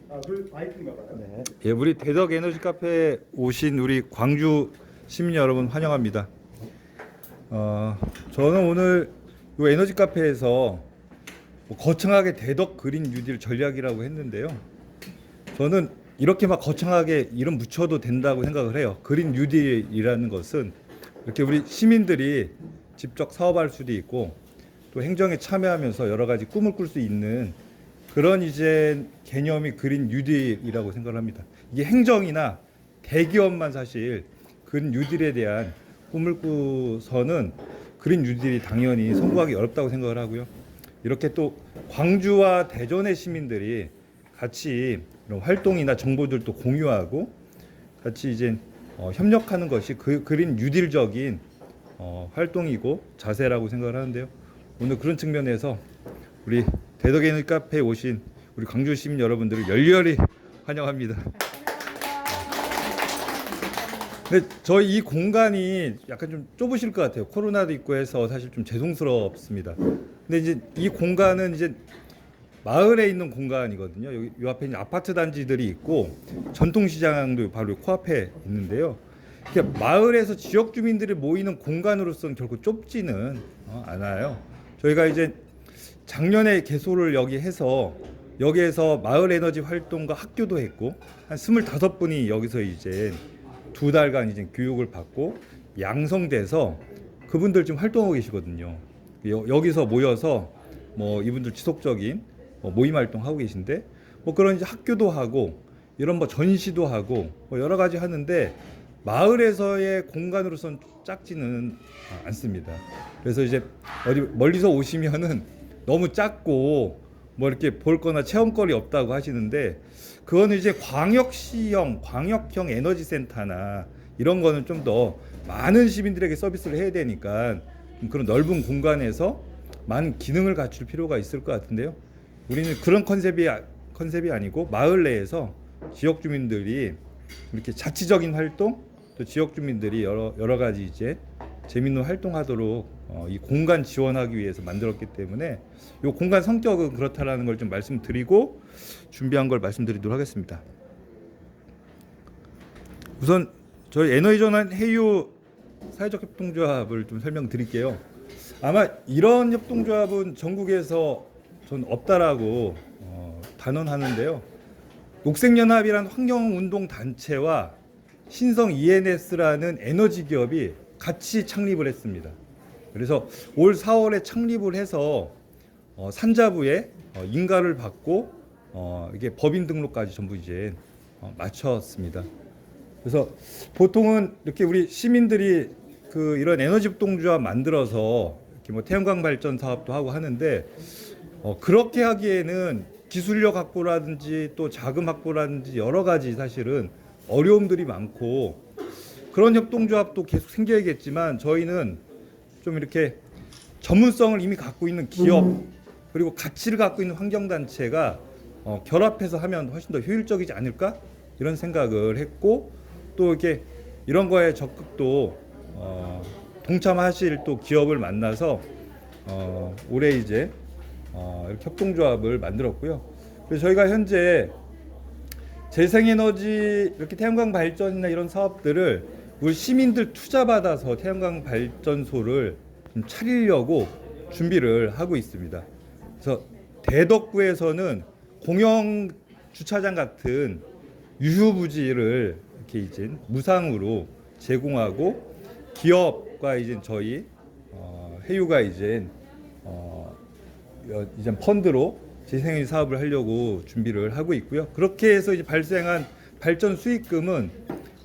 마이크인가 봐요. 네. 예, 우리 대덕 에너지 카페에 오신 우리 광주 시민 여러분 환영합니다. 저는 오늘 이 에너지 카페에서 거창하게 대덕 그린 뉴딜 전략이라고 했는데요. 저는 이렇게 막 거창하게 이름 붙여도 된다고 생각을 해요. 그린 뉴딜이라는 것은 이렇게 우리 시민들이 직접 사업할 수도 있고 또 행정에 참여하면서 여러 가지 꿈을 꿀 수 있는 그런 이제 개념이 그린 뉴딜이라고 생각을 합니다. 이게 행정이나 대기업만 사실 그린 뉴딜에 대한 꿈을 꾸서는 그린 뉴딜이 당연히 성공하기 어렵다고 생각을 하고요. 이렇게 또 광주와 대전의 시민들이 같이 이런 활동이나 정보들도 공유하고 같이 이제 협력하는 것이 그린 뉴딜적인 활동이고 자세라고 생각을 하는데요. 오늘 그런 측면에서 우리 대덕 에너지 카페에 오신 우리 광주 시민 여러분들을 열렬히 환영합니다. 근데 저희 이 공간이 약간 좀 좁으실 것 같아요. 코로나도 있고 해서 사실 좀 죄송스럽습니다. 근데 이제 이 공간은 이제 마을에 있는 공간이거든요. 여기 이 앞에 이제 아파트 단지들이 있고 전통시장도 바로 코앞에 있는데요. 마을에서 지역 주민들이 모이는 공간으로서는 결코 좁지는 않아요. 저희가 이제 작년에 개소를 여기 해서 여기에서 마을 에너지 활동과 학교도 했고 한 25분이 여기서 이제 2달간 이제 교육을 받고 양성돼서 그분들 지금 활동하고 계시거든요. 여기서 모여서 뭐 이분들 지속적인 모임 활동 하고 계신데 뭐 그런 이제 학교도 하고 이런 뭐 전시도 하고 뭐 여러 가지 하는데 마을에서의 공간으로선 작지는 않습니다. 그래서 이제 어디 멀리서 오시면은 너무 작고 뭐 이렇게 볼 거나 체험거리 없다고 하시는데 그거는 이제 광역형 에너지 센터나 이런 거는 좀 더 많은 시민들에게 서비스를 해야 되니까 그런 넓은 공간에서 많은 기능을 갖출 필요가 있을 것 같은데요. 우리는 그런 컨셉이 아니고 마을 내에서 지역 주민들이 이렇게 자치적인 활동 또 지역 주민들이 여러 가지 이제 재밌는 활동하도록 이 공간 지원하기 위해서 만들었기 때문에 이 공간 성격은 그렇다라는 걸 좀 말씀드리고 준비한 걸 말씀드리도록 하겠습니다. 우선 저희 에너지전환 해유 사회적 협동조합을 좀 설명드릴게요. 아마 이런 협동조합은 전국에서 전 없다라고 단언하는데요. 녹색연합이란 환경운동 단체와 신성 ENS라는 에너지 기업이 같이 창립을 했습니다. 그래서 올 4월에 창립을 해서 산자부에 인가를 받고 이게 법인 등록까지 전부 이제 마쳤습니다. 그래서 보통은 이렇게 우리 시민들이 이런 에너지 협동조합 만들어서 이렇게 뭐 태양광 발전 사업도 하고 하는데 그렇게 하기에는 기술력 확보라든지 또 자금 확보라든지 여러 가지 사실은 어려움들이 많고 그런 협동조합도 계속 생겨야겠지만 저희는 좀 이렇게 전문성을 이미 갖고 있는 기업 그리고 가치를 갖고 있는 환경단체가 결합해서 하면 훨씬 더 효율적이지 않을까 이런 생각을 했고 또 이렇게 이런 거에 적극도 동참하실 또 기업을 만나서 올해 이제 이렇게 협동조합을 만들었고요. 그래서 저희가 현재 재생에너지 이렇게 태양광 발전이나 이런 사업들을 우리 시민들 투자받아서 태양광 발전소를 좀 차리려고 준비를 하고 있습니다. 그래서 대덕구에서는 공영 주차장 같은 유휴부지를 이렇게 이제 무상으로 제공하고 기업과 이제 저희 해유가 이제 펀드로 재생에너지 사업을 하려고 준비를 하고 있고요. 그렇게 해서 이제 발생한 발전 수익금은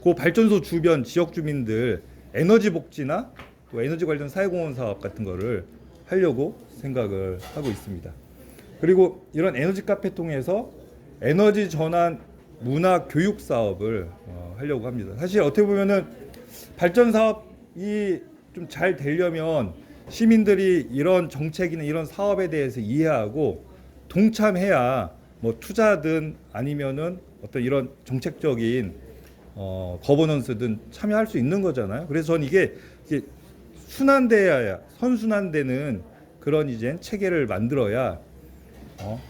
그 발전소 주변 지역 주민들 에너지 복지나 또 에너지 관련 사회공헌 사업 같은 거를 하려고 생각을 하고 있습니다. 그리고 이런 에너지 카페 통해서 에너지 전환 문화 교육 사업을 하려고 합니다. 사실 어떻게 보면은 발전 사업이 좀 잘 되려면 시민들이 이런 정책이나 이런 사업에 대해서 이해하고 동참해야 뭐 투자든 아니면은 어떤 이런 정책적인 거버넌스든 참여할 수 있는 거잖아요. 그래서 저는 이게 순환돼야 선순환되는 그런 이제 체계를 만들어야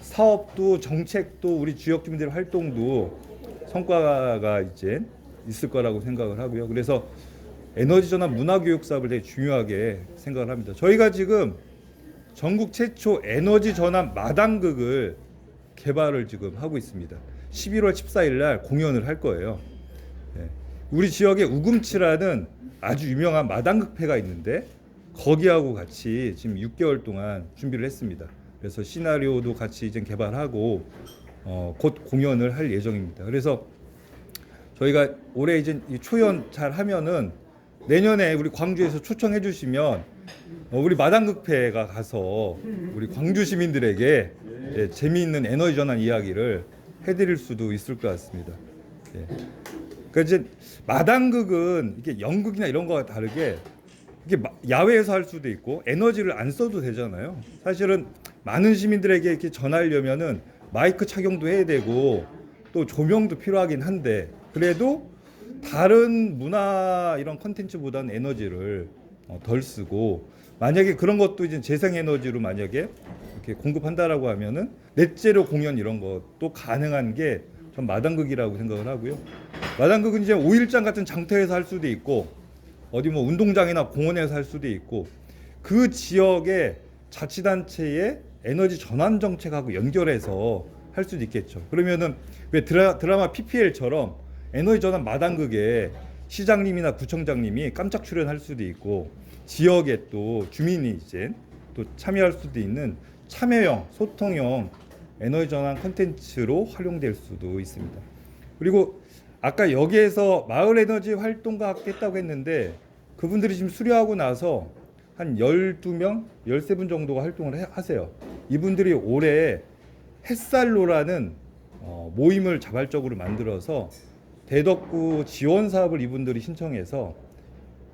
사업도 정책도 우리 지역 주민들의 활동도 성과가 이제 있을 거라고 생각을 하고요. 그래서 에너지 전환 문화 교육 사업을 되게 중요하게 생각을 합니다. 저희가 지금 전국 최초 에너지 전환 마당극을 개발을 지금 하고 있습니다. 11월 14일 날 공연을 할 거예요. 예. 우리 지역에 우금치라는 아주 유명한 마당극회가 있는데 거기하고 같이 지금 6개월 동안 준비를 했습니다. 그래서 시나리오도 같이 이제 개발하고 곧 공연을 할 예정입니다. 그래서 저희가 올해 이제 초연 잘 하면은 내년에 우리 광주에서 초청해 주시면 우리 마당극회가 가서 우리 광주 시민들에게 예, 재미있는 에너지 전환 이야기를 해드릴 수도 있을 것 같습니다. 예. 그러니까 이제 마당극은 이게 연극이나 이런 거와 다르게 이게 야외에서 할 수도 있고 에너지를 안 써도 되잖아요. 사실은 많은 시민들에게 이렇게 전하려면은 마이크 착용도 해야 되고 또 조명도 필요하긴 한데 그래도 다른 문화 이런 컨텐츠보다는 에너지를 덜 쓰고 만약에 그런 것도 이제 재생에너지로 만약에 이렇게 공급한다라고 하면은 넷제로 공연 이런 것도 가능한 게 전 마당극이라고 생각을 하고요. 마당극은 이제 5일장 같은 장터에서 할 수도 있고 어디 뭐 운동장이나 공원에서 할 수도 있고 그 지역의 자치단체의 에너지 전환 정책하고 연결해서 할 수도 있겠죠. 그러면은 왜 드라마 PPL처럼 에너지 전환 마당극에 시장님이나 구청장님이 깜짝 출연할 수도 있고 지역에 또 주민이 이제 또 참여할 수도 있는 참여형, 소통형 에너지 전환 콘텐츠로 활용될 수도 있습니다. 그리고 아까 여기에서 마을 에너지 활동가 했다고 했는데 그분들이 지금 수료하고 나서 한 12명, 13분 정도가 활동을 하세요. 이분들이 올해 햇살로라는 모임을 자발적으로 만들어서 대덕구 지원 사업을 이분들이 신청해서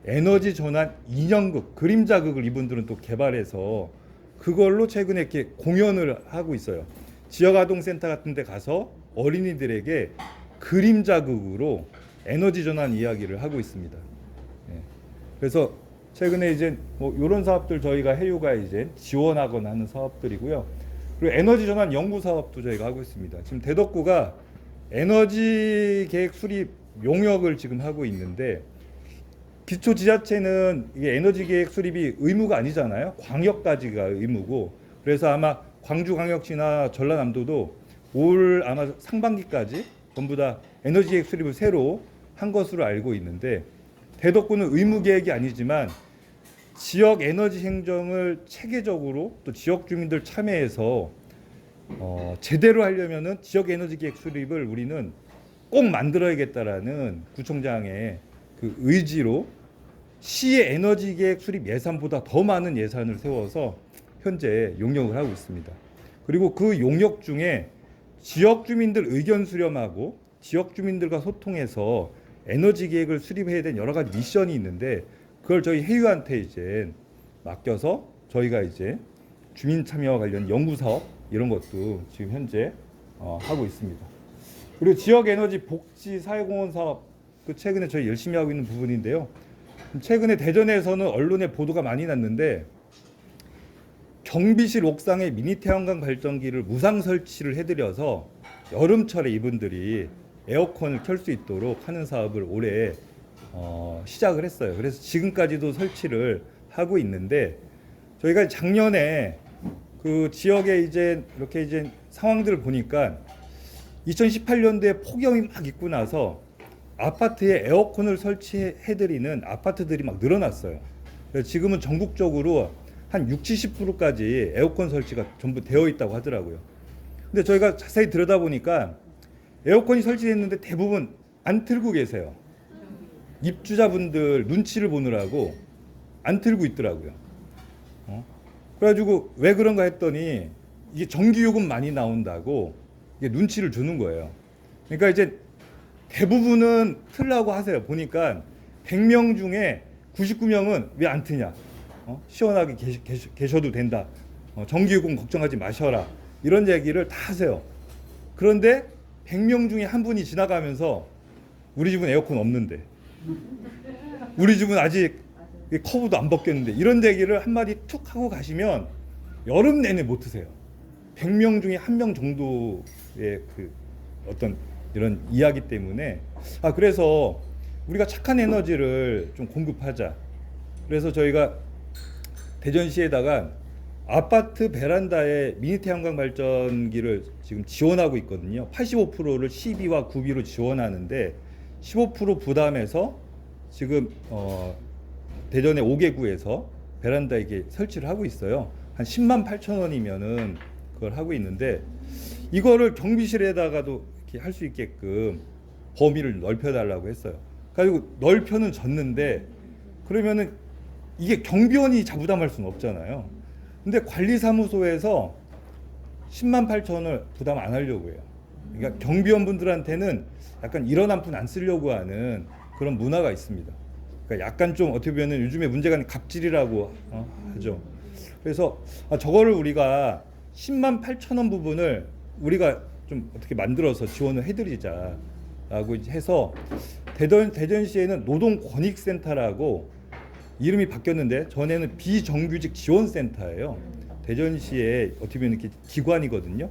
에너지 전환 인형극, 그림자극을 이분들은 또 개발해서 그걸로 최근에 이렇게 공연을 하고 있어요. 지역아동센터 같은 데 가서 어린이들에게 그림자극으로 에너지 전환 이야기를 하고 있습니다. 예. 그래서 최근에 이제 뭐 이런 사업들 저희가 해유가 이제 지원하거나 하는 사업들이고요. 그리고 에너지 전환 연구 사업도 저희가 하고 있습니다. 지금 대덕구가 에너지 계획 수립 용역을 지금 하고 있는데 기초 지자체는 이게 에너지 계획 수립이 의무가 아니잖아요. 광역까지가 의무고 그래서 아마 광주광역시나 전라남도도 올 아마 상반기까지 전부 다 에너지 계획 수립을 새로 한 것으로 알고 있는데 대덕구는 의무 계획이 아니지만 지역 에너지 행정을 체계적으로 또 지역 주민들 참여해서 제대로 하려면은 지역 에너지 계획 수립을 우리는 꼭 만들어야겠다라는 구청장의 그 의지로 시의 에너지 계획 수립 예산보다 더 많은 예산을 세워서 현재 용역을 하고 있습니다. 그리고 그 용역 중에 지역 주민들 의견 수렴하고 지역 주민들과 소통해서 에너지 계획을 수립해야 되는 여러 가지 미션이 있는데 그걸 저희 해유한테 이제 맡겨서 저희가 이제 주민 참여와 관련 연구 사업 이런 것도 지금 현재 하고 있습니다. 그리고 지역 에너지 복지 사회공헌 사업 그 최근에 저희 열심히 하고 있는 부분인데요. 최근에 대전에서는 언론에 보도가 많이 났는데 경비실 옥상에 미니 태양광 발전기를 무상 설치를 해드려서 여름철에 이분들이 에어컨을 켤 수 있도록 하는 사업을 올해 시작을 했어요. 그래서 지금까지도 설치를 하고 있는데 저희가 작년에 그 지역에 이제 이렇게 이제 상황들을 보니까 2018년도에 폭염이 막 있고 나서 아파트에 에어컨을 설치해드리는 아파트들이 막 늘어났어요. 그래서 지금은 전국적으로 한 60, 70%까지 에어컨 설치가 전부 되어 있다고 하더라고요. 근데 저희가 자세히 들여다보니까 에어컨이 설치됐는데 대부분 안 틀고 계세요. 입주자분들 눈치를 보느라고 안 틀고 있더라고요. 그래가지고 왜 그런가 했더니 이게 전기요금 많이 나온다고 이게 눈치를 주는 거예요. 그러니까 이제 대부분은 틀라고 하세요. 보니까 100명 중에 99명은 왜 안 트냐? 시원하게 계셔도 된다. 전기요금 걱정하지 마셔라. 이런 얘기를 다 하세요. 그런데 100명 중에 한 분이 지나가면서 우리 집은 에어컨 없는데 우리 집은 아직 커브도 안 벗겼는데 이런 얘기를 한마디 툭 하고 가시면 여름 내내 못 트세요. 100명 중에 1명 정도의 그 어떤 이런 이야기 때문에 그래서 우리가 착한 에너지를 좀 공급하자. 그래서 저희가 대전시에다가 아파트 베란다에 미니 태양광 발전기를 지금 지원하고 있거든요. 85%를 시비와 구비로 지원하는데 15% 부담해서 지금 대전의 5개구에서 베란다에 이게 설치를 하고 있어요. 한 10만 8천 원이면은 그걸 하고 있는데 이거를 경비실에다가도 이렇게 할 수 있게끔 범위를 넓혀달라고 했어요. 그리고 넓혀는 줬는데 그러면은 이게 경비원이 자부담할 수는 없잖아요. 근데 관리사무소에서 10만 8천원을 부담 안 하려고 해요. 그러니까 경비원분들한테는 약간 이런 한 푼 안 쓰려고 하는 그런 문화가 있습니다. 그러니까 약간 좀 어떻게 보면 요즘에 문제가 갑질이라고 하죠. 그래서 저거를 우리가 10만 8천원 부분을 우리가 좀 어떻게 만들어서 지원을 해드리자라고 해서 대전시에는 노동권익센터라고 이름이 바뀌었는데 전에는 비정규직 지원센터예요. 대전시에 어떻게 보면 이렇게 기관이거든요.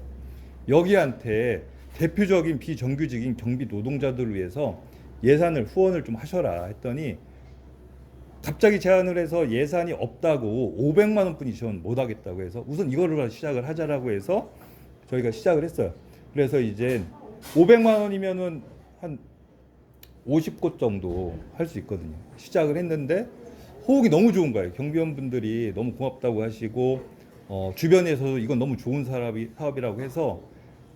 여기한테 대표적인 비정규직인 경비 노동자들을 위해서 예산을 후원을 좀 하셔라 했더니 갑자기 제안을 해서 예산이 없다고 500만 원뿐이 지원 못 하겠다고 해서 우선 이거를 시작을 하자라고 해서 저희가 시작을 했어요. 그래서 이제 500만 원이면은 한 50곳 정도 할 수 있거든요. 시작을 했는데 호응이 너무 좋은 거예요. 경비원분들이 너무 고맙다고 하시고 주변에서도 이건 너무 좋은 사업이라고 해서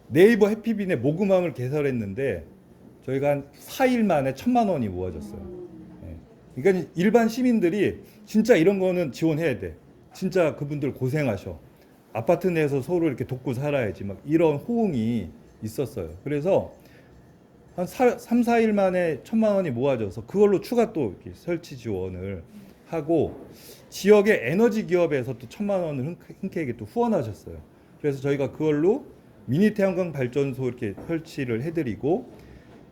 네이버 해피빈에 모금함을 개설했는데 저희가 한 4일 만에 1,000만 원이 모아졌어요. 그러니까 일반 시민들이 진짜 이런 거는 지원해야 돼. 진짜 그분들 고생하셔. 아파트 내에서 서로 이렇게 돕고 살아야지. 막 이런 호응이 있었어요. 그래서 한 3, 4일 만에 1,000만 원이 모아져서 그걸로 추가 또 이렇게 설치 지원을 하고 지역의 에너지 기업에서 또 1,000만 원을 흔쾌하게 또 후원하셨어요. 그래서 저희가 그걸로 미니 태양광 발전소 이렇게 설치를 해드리고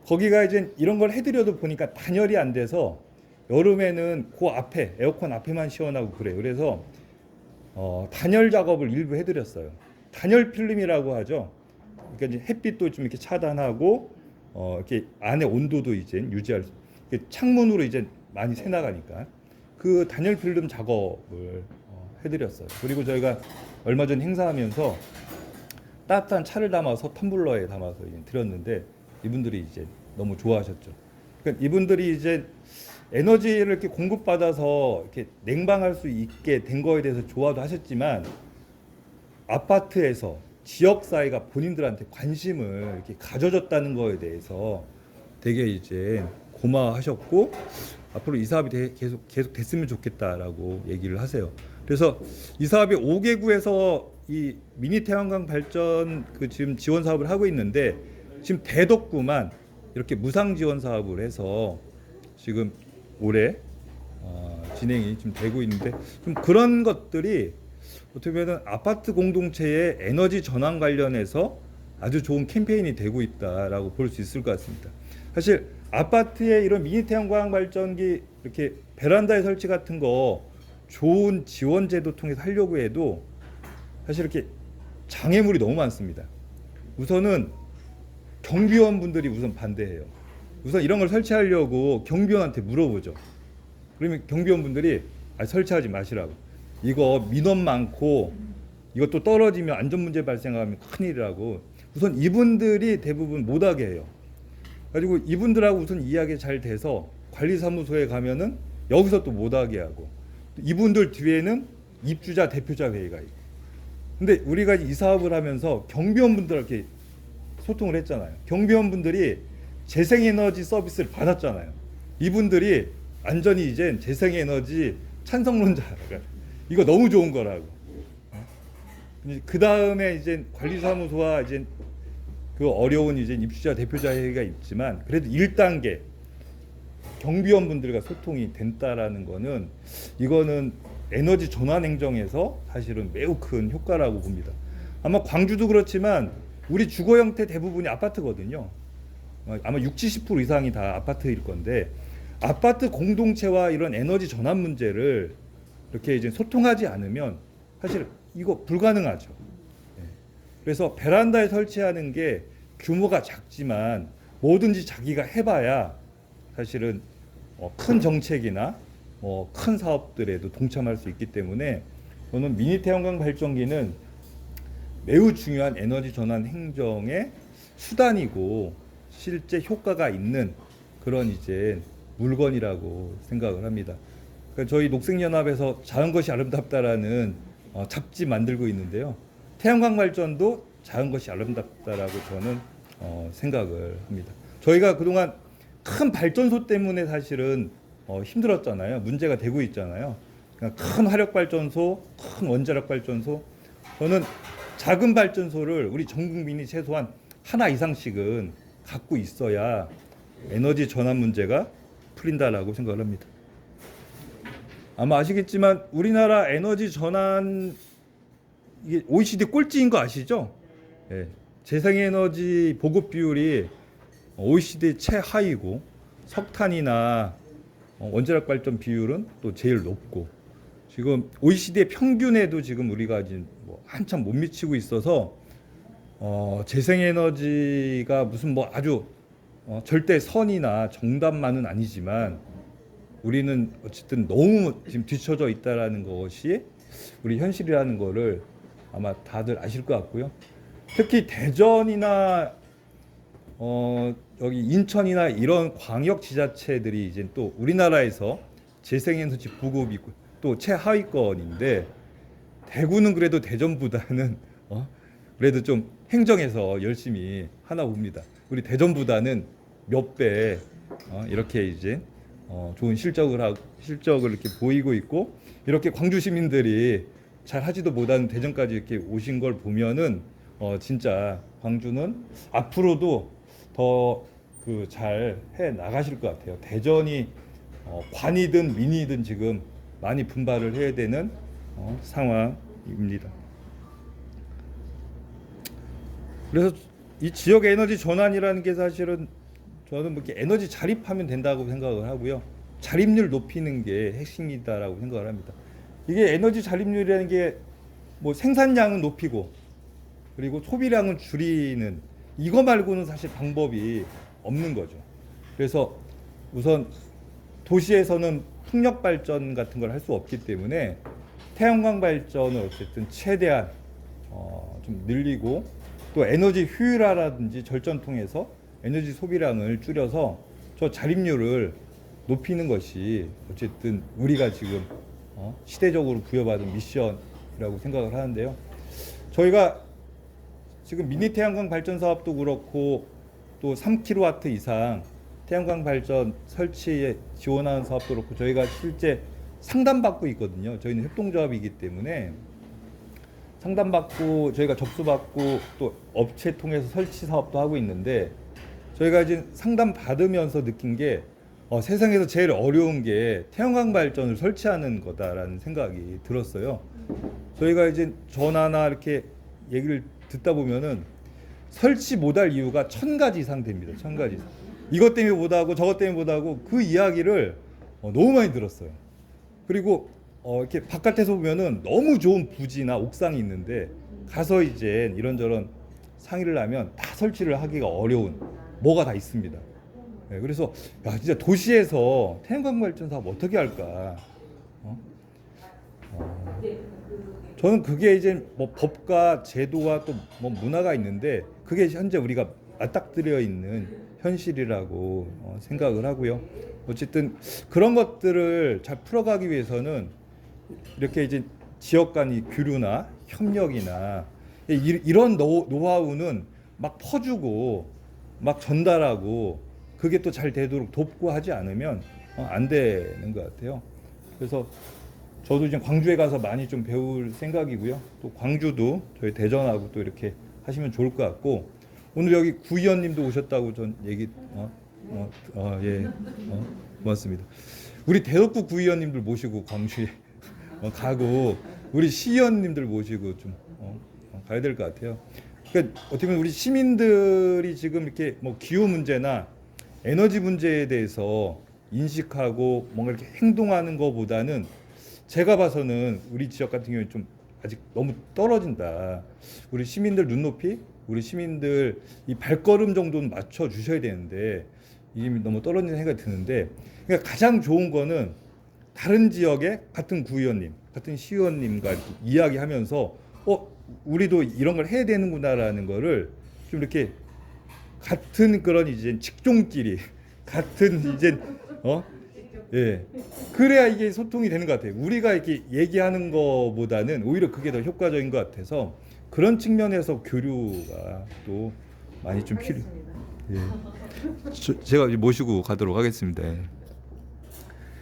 거기가 이제 이런 걸 해드려도 보니까 단열이 안 돼서 여름에는 그 앞에 에어컨 앞에만 시원하고 그래요. 그래서 단열 작업을 일부 해드렸어요. 단열 필름이라고 하죠. 그러니까 이제 햇빛도 좀 이렇게 차단하고 이렇게 안에 온도도 이제 유지할 수. 창문으로 이제 많이 새 나가니까 그 단열 필름 작업을 해드렸어요. 그리고 저희가 얼마 전 행사하면서 따뜻한 차를 담아서 텀블러에 담아서 드렸는데 이분들이 이제 너무 좋아하셨죠. 그러니까 이분들이 이제 에너지를 이렇게 공급받아서 이렇게 냉방할 수 있게 된 거에 대해서 좋아도 하셨지만 아파트에서 지역 사회가 본인들한테 관심을 이렇게 가져줬다는 거에 대해서 되게 이제 고마워하셨고 앞으로 이 사업이 계속 됐으면 좋겠다라고 얘기를 하세요. 그래서 이 사업이 5개구에서 이 미니 태양광 발전 그 지금 지원 사업을 하고 있는데 지금 대덕구만 이렇게 무상 지원 사업을 해서 지금 올해 진행이 지금 되고 있는데 좀 그런 것들이 어떻게 보면 아파트 공동체의 에너지 전환 관련해서 아주 좋은 캠페인이 되고 있다라고 볼 수 있을 것 같습니다. 사실 아파트에 이런 미니 태양광 발전기 이렇게 베란다에 설치 같은 거 좋은 지원 제도 통해서 하려고 해도 사실 이렇게 장애물이 너무 많습니다. 우선은 경비원분들이 우선 반대해요. 우선 이런 걸 설치하려고 경비원한테 물어보죠. 그러면 경비원분들이 설치하지 마시라고. 이거 민원 많고 이것도 떨어지면 안전 문제 발생하면 큰일이라고. 우선 이분들이 대부분 못하게 해요. 가지고 이분들하고 우선 이야기 잘 돼서 관리사무소에 가면은 여기서 또 못하게 하고 이분들 뒤에는 입주자 대표자 회의가 있고. 근데 우리가 이 사업을 하면서 경비원분들한테 소통을 했잖아요. 경비원분들이 재생에너지 서비스를 받았잖아요. 이분들이 완전히 이제 재생에너지 찬성론자가 이거 너무 좋은 거라고. 그 다음에 이제 관리사무소와 이제 그 어려운 이제 입주자 대표자 회의가 있지만 그래도 1단계 경비원분들과 소통이 된다라는 거는 이거는 에너지 전환 행정에서 사실은 매우 큰 효과라고 봅니다. 아마 광주도 그렇지만 우리 주거 형태 대부분이 아파트거든요. 아마 60-70% 이상이 다 아파트일 건데 아파트 공동체와 이런 에너지 전환 문제를 이렇게 이제 소통하지 않으면 사실 이거 불가능하죠. 그래서 베란다에 설치하는 게 규모가 작지만 뭐든지 자기가 해봐야 사실은 큰 정책이나 큰 사업들에도 동참할 수 있기 때문에 저는 미니 태양광 발전기는 매우 중요한 에너지 전환 행정의 수단이고 실제 효과가 있는 그런 이제 물건이라고 생각을 합니다. 그러니까 저희 녹색연합에서 작은 것이 아름답다라는 잡지 만들고 있는데요. 태양광 발전도 작은 것이 아름답다라고 저는 생각을 합니다. 저희가 그동안 큰 발전소 때문에 사실은 힘들었잖아요. 문제가 되고 있잖아요. 그러니까 큰 화력 발전소, 큰 원자력 발전소. 저는 작은 발전소를 우리 전 국민이 최소한 하나 이상씩은 갖고 있어야 에너지 전환 문제가 풀린다라고 생각을 합니다. 아마 아시겠지만 우리나라 에너지 전환 이게 OECD 꼴찌인 거 아시죠? 예. 재생에너지 보급 비율이 OECD 최하위고 석탄이나 원자력 발전 비율은 또 제일 높고 지금 OECD의 평균에도 지금 우리가 지금 한참 못 미치고 있어서 재생에너지가 무슨 아주 절대 선이나 정답만은 아니지만 우리는 어쨌든 너무 지금 뒤처져 있다라는 것이 우리 현실이라는 거를 아마 다들 아실 것 같고요. 특히 대전이나 여기 인천이나 이런 광역 지자체들이 이제 또 우리나라에서 재생에너지 보급이 또 최하위권인데 대구는 그래도 대전보다는 그래도 좀 행정에서 열심히 하나 봅니다. 우리 대전보다는 몇 배 이렇게 이제 좋은 실적을 이렇게 보이고 있고 이렇게 광주 시민들이 잘 하지도 못하는 대전까지 이렇게 오신 걸 보면은 진짜 광주는 앞으로도 더 그 잘 해 나가실 것 같아요. 대전이 관이든 민이든 지금 많이 분발을 해야 되는 상황입니다. 그래서 이 지역 에너지 전환이라는 게 사실은 저는 뭐 이렇게 에너지 자립하면 된다고 생각을 하고요. 자립률 높이는 게 핵심이다라고 생각을 합니다. 이게 에너지 자립률이라는 게 뭐 생산량은 높이고 그리고 소비량은 줄이는 이거 말고는 사실 방법이 없는 거죠. 그래서 우선 도시에서는 풍력 발전 같은 걸 할 수 없기 때문에 태양광 발전을 어쨌든 최대한 좀 늘리고 또 에너지 효율화라든지 절전 통해서 에너지 소비량을 줄여서 저 자립률을 높이는 것이 어쨌든 우리가 지금 시대적으로 부여받은 미션이라고 생각을 하는데요. 저희가 지금 미니 태양광 발전 사업도 그렇고 또 3kW 이상 태양광 발전 설치에 지원하는 사업도 그렇고 저희가 실제 상담받고 있거든요. 저희는 협동조합이기 때문에 상담받고 저희가 접수받고 또 업체 통해서 설치 사업도 하고 있는데 저희가 이제 상담 받으면서 느낀 게 세상에서 제일 어려운 게 태양광 발전을 설치하는 거다라는 생각이 들었어요. 저희가 이제 전화나 이렇게 얘기를 듣다 보면은 설치 못할 이유가 1000가지 이상 됩니다. 1000가지 이상. 이것 때문에 못하고 저것 때문에 못하고 그 이야기를 너무 많이 들었어요. 그리고 이렇게 바깥에서 보면은 너무 좋은 부지나 옥상이 있는데 가서 이제 이런저런 상의를 하면 다 설치를 하기가 어려운 뭐가 다 있습니다. 네, 그래서 진짜 도시에서 태양광 발전 사업 어떻게 할까? 저는 그게 이제 뭐 법과 제도와 또 뭐 문화가 있는데 그게 현재 우리가 맞닥뜨려 있는 현실이라고 생각을 하고요. 어쨌든 그런 것들을 잘 풀어가기 위해서는 이렇게 이제 지역 간의 교류나 협력이나 이런 노하우는 막 퍼주고 막 전달하고 그게 또 잘 되도록 돕고 하지 않으면 안 되는 것 같아요. 그래서 저도 이제 광주에 가서 많이 좀 배울 생각이고요. 또 광주도 저희 대전하고 또 이렇게 하시면 좋을 것 같고 오늘 여기 구의원님도 오셨다고 전 얘기 예 고맙습니다. 우리 대덕구 구의원님들 모시고 광주에 가고 우리 시의원님들 모시고 좀 가야 될 것 같아요. 그러니까 어떻게 보면 우리 시민들이 지금 이렇게 뭐 기후 문제나 에너지 문제에 대해서 인식하고 뭔가 이렇게 행동하는 것보다는 제가 봐서는 우리 지역 같은 경우에 좀 아직 너무 떨어진다. 우리 시민들 눈높이, 우리 시민들 이 발걸음 정도는 맞춰 주셔야 되는데 이게 너무 떨어지는 생각이 드는데, 그러니까 가장 좋은 거는 다른 지역의 같은 구의원님, 같은 시의원님과 이렇게 이야기하면서 우리도 이런 걸 해야 되는구나라는 거를 좀 이렇게 같은 그런 이제 직종끼리 같은 이제 예. 그래야 이게 소통이 되는 것 같아요. 우리가 이렇게 얘기하는 거보다는 오히려 그게 더 효과적인 것 같아서 그런 측면에서 교류가 또 많이 좀 필요. 예. 제가 모시고 가도록 하겠습니다. 예.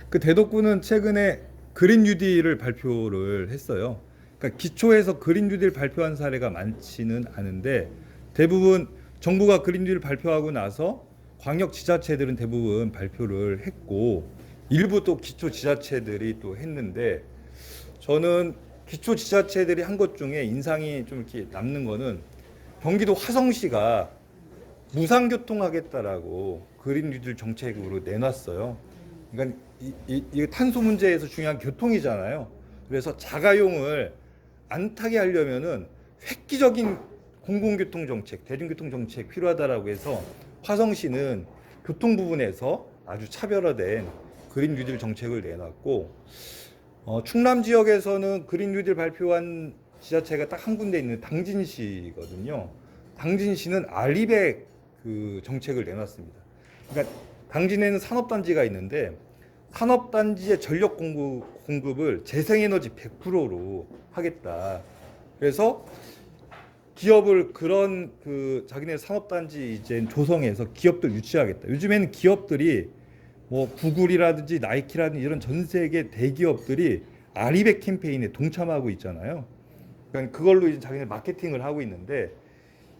그 대덕구는 최근에 그린 뉴딜을 발표를 했어요. 그러니까 기초에서 그린 뉴딜 발표한 사례가 많지는 않은데 대부분 정부가 그린 뉴딜 발표하고 나서 광역 지자체들은 대부분 발표를 했고 일부 또 기초 지자체들이 또 했는데, 저는 기초 지자체들이 한 것 중에 인상이 좀 이렇게 남는 거는 경기도 화성시가 무상교통하겠다라고 그린 뉴딜 정책으로 내놨어요. 그러니까 이 탄소 문제에서 중요한 교통이잖아요. 그래서 자가용을 안 타게 하려면은 획기적인 공공교통 정책, 대중교통 정책 필요하다라고 해서 화성시는 교통 부분에서 아주 차별화된 그린 뉴딜 정책을 내놨고, 충남 지역에서는 그린 뉴딜 발표한 지자체가 딱 한 군데 있는 당진시거든요. 당진시는 알리백 그 정책을 내놨습니다. 그러니까 당진에는 산업단지가 있는데 산업단지의 전력 공급을 재생에너지 100%로 하겠다. 그래서 기업을 그런 그 자기네 산업단지 이제 조성해서 기업들 유치하겠다. 요즘에는 기업들이 뭐 구글이라든지 나이키라든지 이런 전 세계 대기업들이 아리백 캠페인에 동참하고 있잖아요. 그러니까 그걸로 이제 자기네 마케팅을 하고 있는데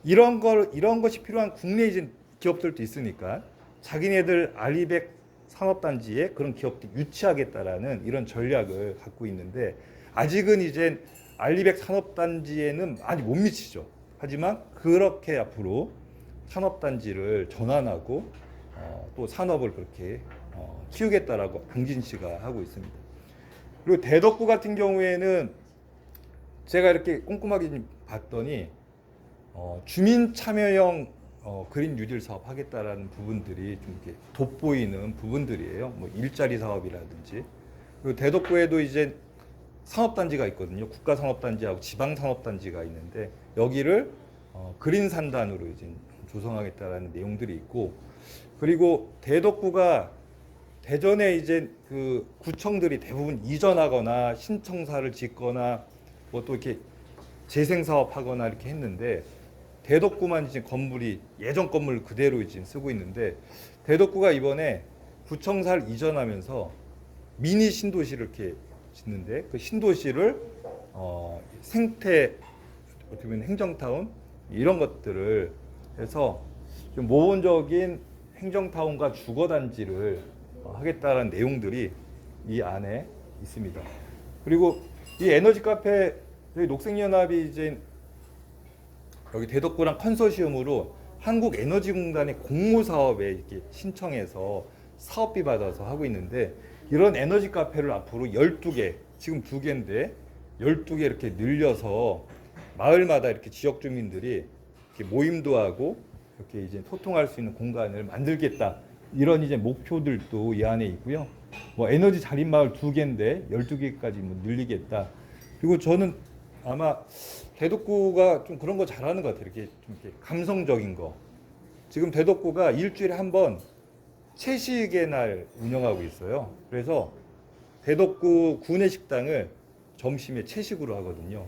이런 것이 필요한 국내 이제 기업들도 있으니까 자기네들 아리백 산업단지에 그런 기업들 유치하겠다라는 이런 전략을 갖고 있는데 아직은 이제 알리백 산업단지에는 많이 못 미치죠. 하지만 그렇게 앞으로 산업단지를 전환하고 또 산업을 그렇게 키우겠다라고 당진시가 하고 있습니다. 그리고 대덕구 같은 경우에는 제가 이렇게 꼼꼼하게 봤더니 주민 참여형 그린 뉴딜 사업 하겠다라는 부분들이 좀 이렇게 돋보이는 부분들이에요. 뭐 일자리 사업이라든지. 그리고 대덕구에도 이제 산업단지가 있거든요. 국가산업단지하고 지방산업단지가 있는데 여기를 그린 산단으로 이제 조성하겠다라는 내용들이 있고, 그리고 대덕구가 대전에 이제 그 구청들이 대부분 이전하거나 신청사를 짓거나 뭐 또 이렇게 재생 사업하거나 이렇게 했는데 대덕구만 이제 건물이 예전 건물 그대로 이제 쓰고 있는데 대덕구가 이번에 구청사를 이전하면서 미니 신도시를 이렇게 짓는데 그 신도시를 생태 어떻게 보면 행정타운 이런 것들을 해서 좀 모범적인 행정타운과 주거단지를 하겠다는 내용들이 이 안에 있습니다. 그리고 이 에너지 카페 저희 녹색연합이 이제 여기 대덕구랑 컨소시엄으로 한국에너지공단의 공모 사업에 이렇게 신청해서 사업비 받아서 하고 있는데 이런 에너지 카페를 앞으로 12개, 지금 2개인데 12개 이렇게 늘려서 마을마다 이렇게 지역 주민들이 이렇게 모임도 하고 이렇게 이제 소통할 수 있는 공간을 만들겠다. 이런 이제 목표들도 이 안에 있고요. 뭐 에너지 자립 마을 2개인데 12개까지 뭐 늘리겠다. 그리고 저는 아마 대덕구가 좀 그런 거 잘하는 것 같아요. 이렇게 좀 이렇게 감성적인 거. 지금 대덕구가 일주일에 한 번 채식의 날 운영하고 있어요. 그래서 대덕구 구내 식당을 점심에 채식으로 하거든요.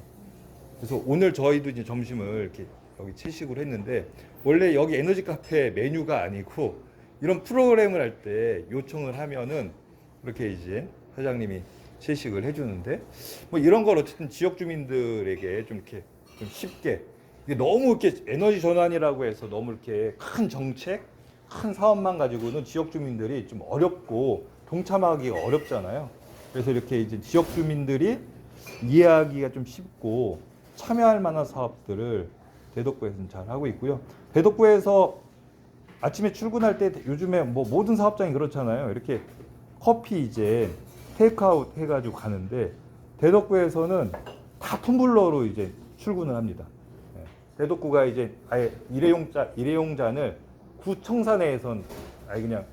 그래서 오늘 저희도 이제 점심을 이렇게 여기 채식으로 했는데 원래 여기 에너지 카페 메뉴가 아니고 이런 프로그램을 할 때 요청을 하면은 이렇게 이제 사장님이 채식을 해주는데 뭐 이런 걸 어쨌든 지역 주민들에게 좀 이렇게 좀 쉽게 이게 너무 이렇게 에너지 전환이라고 해서 너무 이렇게 큰 정책, 큰 사업만 가지고는 지역 주민들이 좀 어렵고 동참하기가 어렵잖아요. 그래서 이렇게 이제 지역 주민들이 이해하기가 좀 쉽고 참여할 만한 사업들을 대덕구에서는 잘 하고 있고요. 대덕구에서 아침에 출근할 때 요즘에 뭐 모든 사업장이 그렇잖아요. 이렇게 커피 이제 테이크아웃 해가지고 가는데 대덕구에서는 다 텀블러로 이제 출근을 합니다. 예. 대덕구가 이제 아예 일회용잔을 구청사 내에선 아예 그냥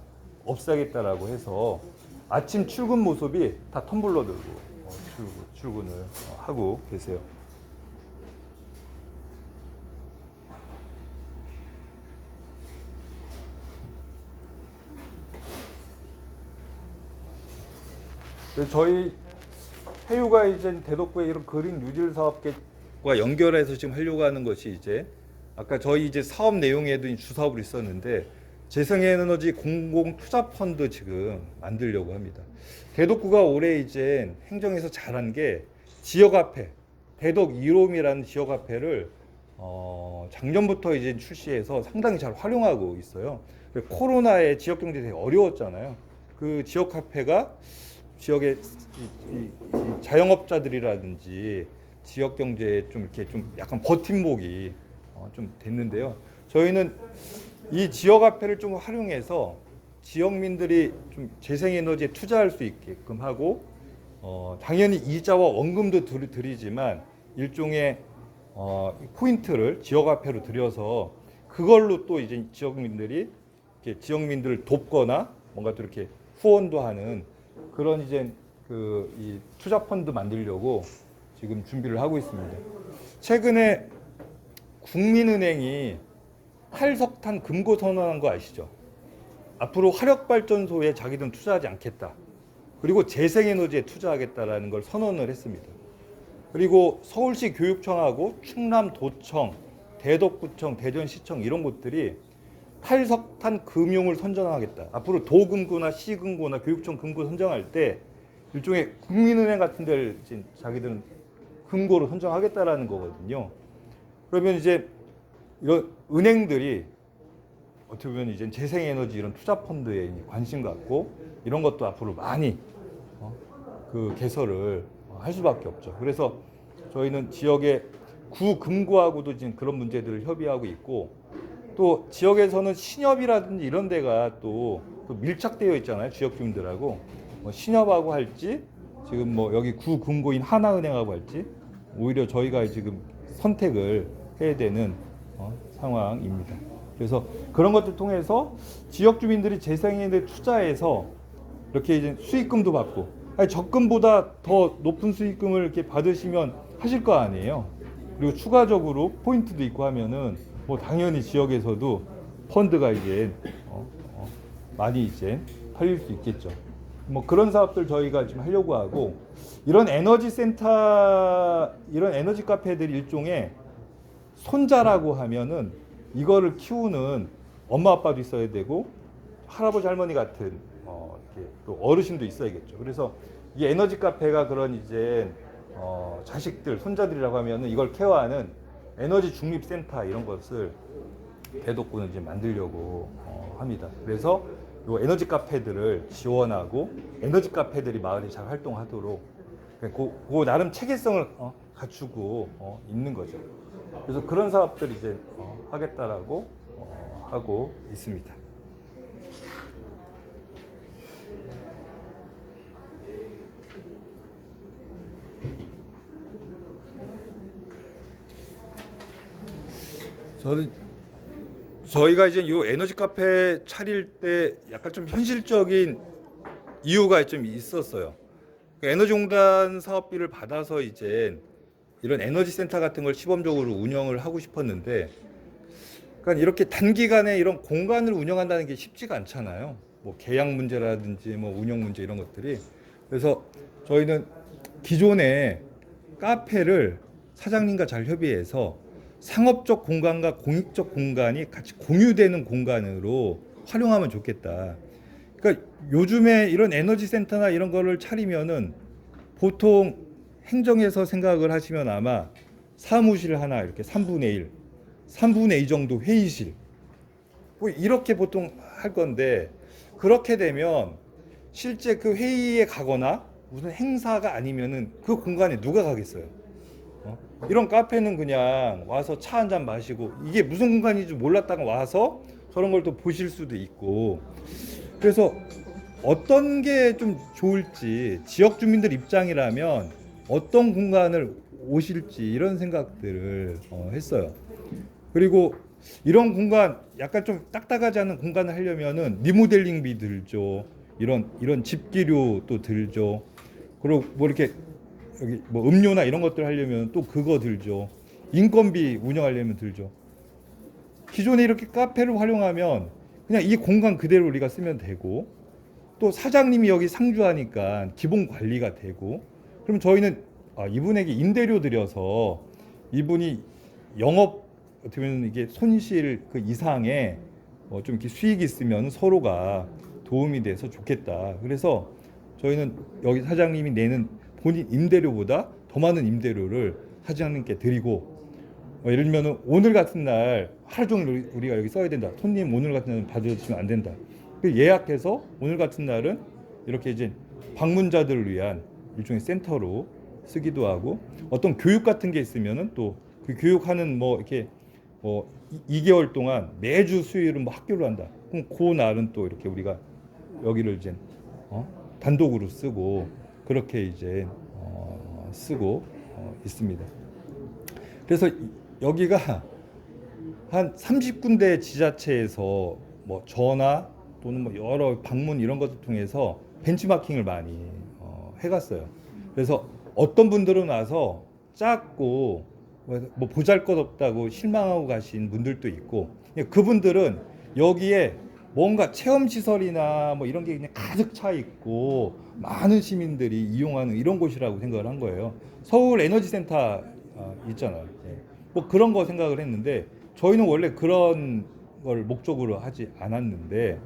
없애겠다라고 해서 아침 출근 모습이 다 텀블러 들고 출근을 하고 계세요. 저희 해유가 이제 대덕구의 이런 그린 뉴딜 사업과 연결해서 지금 하려고 하는 것이 이제 아까 저희 이제 사업 내용에도 주사업으로 있었는데 재생에너지 공공 투자 펀드 지금 만들려고 합니다. 대덕구가 올해 이제 행정에서 잘한 게 지역 화폐, 대덕 1홈이라는 지역 화폐를 작년부터 이제 출시해서 상당히 잘 활용하고 있어요. 코로나에 지역 경제 되게 어려웠잖아요. 그 지역 화폐가 지역의 이 자영업자들이라든지 지역 경제에 좀 이렇게 좀 약간 버팀목이 좀 됐는데요. 저희는 이 지역 화폐를 좀 활용해서 지역민들이 좀 재생에너지에 투자할 수 있게끔 하고 당연히 이자와 원금도 드리지만 일종의 포인트를 지역 화폐로 들여서 그걸로 또 이제 지역민들이 이렇게 지역민들을 돕거나 뭔가 또 이렇게 후원도 하는 그런 이제 이 투자 펀드 만들려고 지금 준비를 하고 있습니다. 최근에 국민은행이 탈석탄 금고 선언한 거 아시죠? 앞으로 화력발전소에 자기들은 투자하지 않겠다. 그리고 재생에너지에 투자하겠다라는 걸 선언을 했습니다. 그리고 서울시 교육청하고 충남도청, 대덕구청, 대전시청 이런 곳들이 탈석탄 금융을 선정하겠다. 앞으로 도금고나 시금고나 교육청 금고 선정할 때 일종의 국민은행 같은 데를 자기들은 금고로 선정하겠다라는 거거든요. 그러면 이제 이런 은행들이 어떻게 보면 이제 재생에너지 이런 투자 펀드에 관심 갖고 이런 것도 앞으로 많이 그 개설을 할 수밖에 없죠. 그래서 저희는 지역의 구금고하고도 지금 그런 문제들을 협의하고 있고 또 지역에서는 신협이라든지 이런 데가 또 밀착되어 있잖아요. 지역 주민들하고 신협하고 할지 지금 뭐 여기 구금고인 하나은행하고 할지 오히려 저희가 지금 선택을 해야 되는 상황입니다. 그래서 그런 것들 통해서 지역 주민들이 재생에너지 투자해서 이렇게 이제 수익금도 받고 아니 적금보다 더 높은 수익금을 이렇게 받으시면 하실 거 아니에요. 그리고 추가적으로 포인트도 있고 하면은 뭐 당연히 지역에서도 펀드가 이제 많이 이제 팔릴 수 있겠죠. 뭐 그런 사업들 저희가 지금 하려고 하고 이런 에너지 센터 이런 에너지 카페들이 일종의 손자라고 하면은 이거를 키우는 엄마 아빠도 있어야 되고 할아버지 할머니 같은 이렇게 또 어르신도 있어야겠죠. 그래서 이 에너지 카페가 그런 이제 자식들 손자들이라고 하면은 이걸 케어하는 에너지 중립 센터 이런 것을 대덕구는 이제 만들려고 합니다. 그래서 이 에너지 카페들을 지원하고 에너지 카페들이 마을에 잘 활동하도록 그 나름 체계성을 갖추고 있는 거죠. 그래서 그런 사업들 이제 하겠다라고 하고 있습니다. 저희가 이제 이 에너지 카페 차릴 때 약간 좀 현실적인 이유가 좀 있었어요. 에너지공단 사업비를 받아서 이제 이런 에너지 센터 같은 걸 시범적으로 운영을 하고 싶었는데, 그러니까 이렇게 단기간에 이런 공간을 운영한다는 게 쉽지가 않잖아요. 뭐 계약 문제라든지 뭐 운영 문제 이런 것들이. 그래서 저희는 기존에 카페를 사장님과 잘 협의해서 상업적 공간과 공익적 공간이 같이 공유되는 공간으로 활용하면 좋겠다. 그러니까 요즘에 이런 에너지 센터나 이런 거를 차리면은 보통 행정에서 생각을 하시면 아마 사무실 하나 이렇게 3분의 2 정도 회의실 뭐 이렇게 보통 할 건데, 그렇게 되면 실제 그 회의에 가거나 무슨 행사가 아니면은 그 공간에 누가 가겠어요? 이런 카페는 그냥 와서 차 한 잔 마시고 이게 무슨 공간인지 몰랐다가 와서 저런 걸 또 보실 수도 있고, 그래서 어떤 게 좀 좋을지 지역 주민들 입장이라면 어떤 공간을 오실지 이런 생각들을 했어요. 그리고 이런 공간 약간 좀 딱딱하지 않은 공간을 하려면은 리모델링비 들죠. 이런 집기료도 들죠. 그리고 뭐 이렇게 여기 뭐 음료나 이런 것들 하려면 또 그거 들죠. 인건비 운영하려면 들죠. 기존에 이렇게 카페를 활용하면 그냥 이 공간 그대로 우리가 쓰면 되고, 또 사장님이 여기 상주하니까 기본 관리가 되고, 그럼 저희는 이분에게 임대료 들여서 이분이 영업 어떻게 보면 이게 손실 그 이상의 좀 이렇게 수익이 있으면 서로가 도움이 돼서 좋겠다. 그래서 저희는 여기 사장님이 내는 본인 임대료보다 더 많은 임대료를 사장님께 드리고, 예를 들면 오늘 같은 날 하루 종일 우리가 여기 써야 된다. 손님 오늘 같은 날은 받아주시면 안 된다. 예약해서 오늘 같은 날은 이렇게 이제 방문자들을 위한 일종의 센터로 쓰기도 하고, 어떤 교육 같은 게 있으면은 또 그 교육하는 뭐 이렇게 2개월 동안 매주 수요일은 뭐 학교를 한다. 그럼 그 날은 또 이렇게 우리가 여기를 이제 단독으로 쓰고 그렇게 이제 쓰고 있습니다. 그래서 여기가 한 30군데 지자체에서 뭐 전화 또는 뭐 여러 방문 이런 것을 통해서 벤치마킹을 많이 해갔어요. 그래서 어떤 분들은 와서 작고 뭐 보잘것없다고 실망하고 가신 분들도 있고, 그분들은 여기에 뭔가 체험시설이나 뭐 이런 게 그냥 가득 차 있고 많은 시민들이 이용하는 이런 곳이라고 생각을 한 거예요. 서울 에너지센터 있잖아요. 뭐 그런 거 생각을 했는데, 저희는 원래 그런 걸 목적으로 하지 않았는데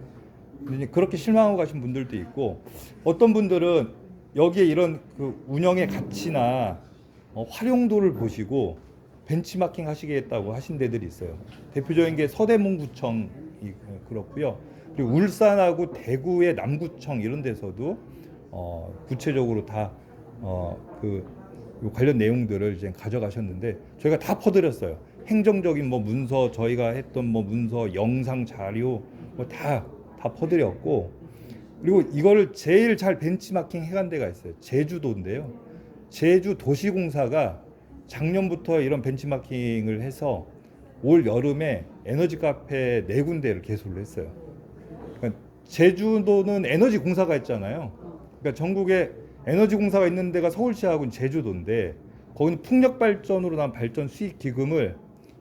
그렇게 실망하고 가신 분들도 있고, 어떤 분들은 여기에 이런 그 운영의 가치나 활용도를 보시고 벤치마킹 하시겠다고 하신 데들이 있어요. 대표적인 게 서대문구청이 그렇고요. 그리고 울산하고 대구의 남구청 이런 데서도 구체적으로 다 그 관련 내용들을 이제 가져가셨는데 저희가 다 퍼드렸어요. 행정적인 뭐 문서, 저희가 했던 뭐 문서, 영상 자료 뭐 다 퍼드렸고, 그리고 이거를 제일 잘 벤치마킹 해간 데가 있어요. 제주도인데요. 제주도시공사가 작년부터 이런 벤치마킹을 해서 올 여름에 에너지 카페 4군데를 개소를 했어요. 그러니까 제주도는 에너지 공사가 있잖아요. 그러니까 전국에 에너지 공사가 있는 데가 서울시하고는 제주도인데, 거기는 풍력 발전으로 난 발전 수익 기금을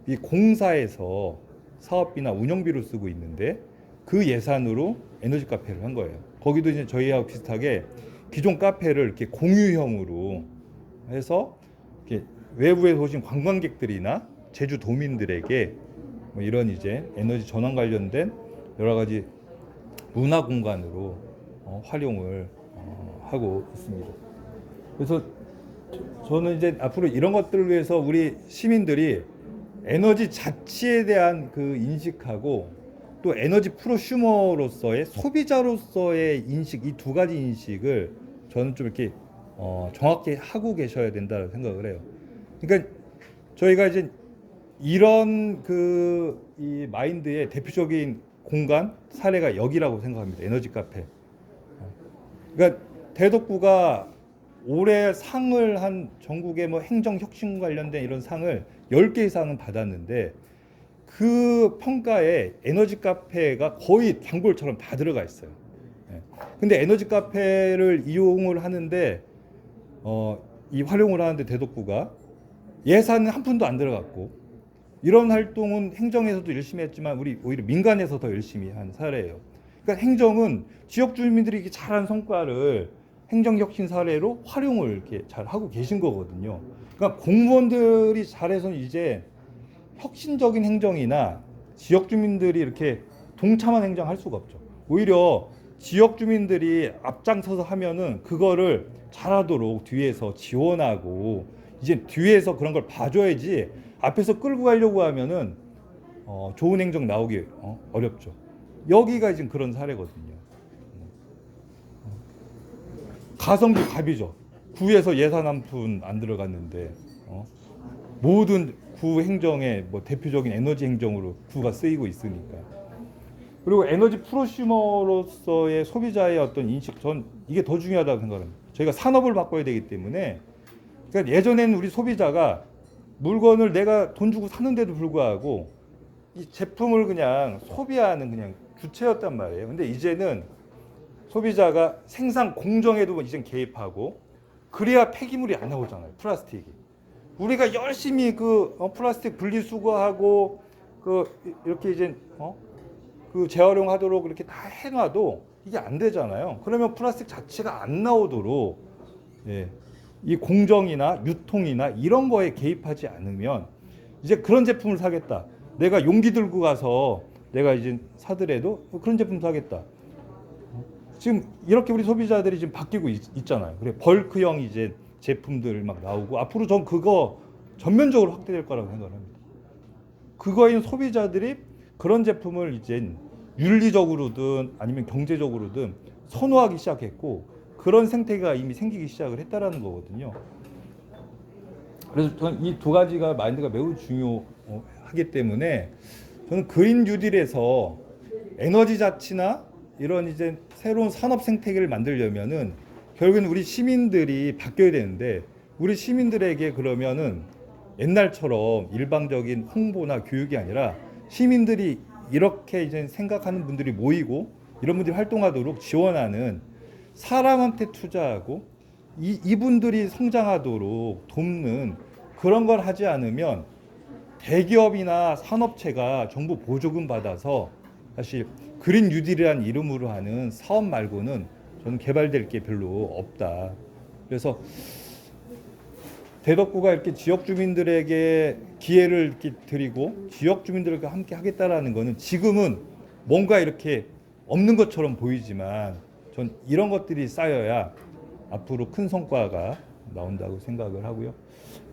이 공사에서 사업비나 운영비로 쓰고 있는데 그 예산으로 에너지 카페를 한 거예요. 거기도 이제 저희하고 비슷하게 기존 카페를 이렇게 공유형으로 해서 이렇게 외부에서 오신 관광객들이나 제주도민들에게 뭐 이런 이제 에너지 전환 관련된 여러 가지 문화 공간으로 활용을 하고 있습니다. 그래서 저는 이제 앞으로 이런 것들을 위해서 우리 시민들이 에너지 자치에 대한 그 인식하고 또 에너지 프로슈머로서의 소비자로서의 인식, 이 두 가지 인식을 저는 좀 이렇게 정확히 하고 계셔야 된다고 생각을 해요. 그러니까 저희가 이제 이런 이 마인드의 대표적인 공간 사례가 여기라고 생각합니다. 에너지 카페. 그러니까 대덕구가 올해 상을 한 전국의 뭐 행정 혁신 관련된 이런 상을 10개 이상은 받았는데 그 평가에 에너지 카페가 거의 단골처럼 다 들어가 있어요. 근데 에너지 카페를 이용을 하는데 이 활용을 하는데 대덕구가 예산은 한 푼도 안 들어갔고, 이런 활동은 행정에서도 열심히 했지만 우리 오히려 민간에서 더 열심히 한 사례예요. 그러니까 행정은 지역 주민들이 이렇게 잘한 성과를 행정혁신 사례로 활용을 이렇게 잘 하고 계신 거거든요. 그러니까 공무원들이 잘해서 이제 혁신적인 행정이나 지역 주민들이 이렇게 동참한 행정할 수가 없죠. 오히려 지역 주민들이 앞장서서 하면은 그거를 잘하도록 뒤에서 지원하고 이제 뒤에서 그런 걸 봐줘야지, 앞에서 끌고 가려고 하면은 좋은 행정 나오기 어렵죠. 여기가 지금 그런 사례거든요. 가성비 갑이죠. 구에서 예산 한 푼 안 들어갔는데 모든 구 행정의 뭐 대표적인 에너지 행정으로 구가 쓰이고 있으니까. 그리고 에너지 프로슈머로서의 소비자의 어떤 인식, 전 이게 더 중요하다고 생각합니다. 저희가 산업을 바꿔야 되기 때문에 그러니까 예전에는 우리 소비자가 물건을 내가 돈 주고 사는데도 불구하고 이 제품을 그냥 소비하는 그냥 주체였단 말이에요. 근데 이제는 소비자가 생산 공정에도 이제 개입하고 그래야 폐기물이 안 나오잖아요. 플라스틱이. 우리가 열심히 그 플라스틱 분리수거하고 그 이렇게 이제 그 재활용하도록 이렇게 다 해놔도 이게 안 되잖아요. 그러면 플라스틱 자체가 안 나오도록 예, 이 공정이나 유통이나 이런 거에 개입하지 않으면 이제 그런 제품을 사겠다. 내가 용기 들고 가서 내가 이제 사더라도 그런 제품 사겠다. 지금 이렇게 우리 소비자들이 지금 바뀌고 있잖아요. 그래 벌크형 이제 제품들 막 나오고 앞으로 전 그거 전면적으로 확대될 거라고 생각을 합니다. 그거인 소비자들이 그런 제품을 이제 윤리적으로든 아니면 경제적으로든 선호하기 시작했고 그런 생태가 이미 생기기 시작을 했다라는 거거든요. 그래서 저는 이 두 가지가 마인드가 매우 중요하기 때문에 저는 그린 뉴딜에서 에너지 자치나 이런 이제 새로운 산업 생태계를 만들려면은 결국은 우리 시민들이 바뀌어야 되는데 우리 시민들에게 그러면은 옛날처럼 일방적인 홍보나 교육이 아니라 시민들이 이렇게 이제 생각하는 분들이 모이고 이런 분들이 활동하도록 지원하는 사람한테 투자하고 이분들이 성장하도록 돕는 그런 걸 하지 않으면 대기업이나 산업체가 정부 보조금 받아서 사실 그린 뉴딜이라는 이름으로 하는 사업 말고는 저는 개발될 게 별로 없다. 그래서 대덕구가 이렇게 지역 주민들에게 기회를 이렇게 드리고 지역 주민들과 함께 하겠다라는 거는 지금은 뭔가 이렇게 없는 것처럼 보이지만 전 이런 것들이 쌓여야 앞으로 큰 성과가 나온다고 생각을 하고요.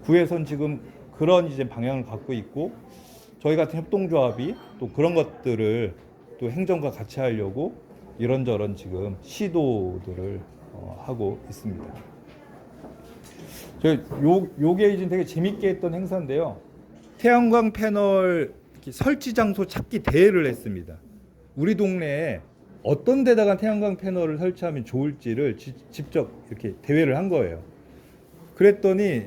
구에선 지금 그런 이제 방향을 갖고 있고 저희 같은 협동조합이 또 그런 것들을 또 행정과 같이 하려고 이런저런 지금 시도들을 하고 있습니다. 요게 이제 되게 재밌게 했던 행사인데요. 태양광 패널 설치 장소 찾기 대회를 했습니다. 우리 동네에 어떤 데다가 태양광 패널을 설치하면 좋을지를 직접 이렇게 대회를 한 거예요. 그랬더니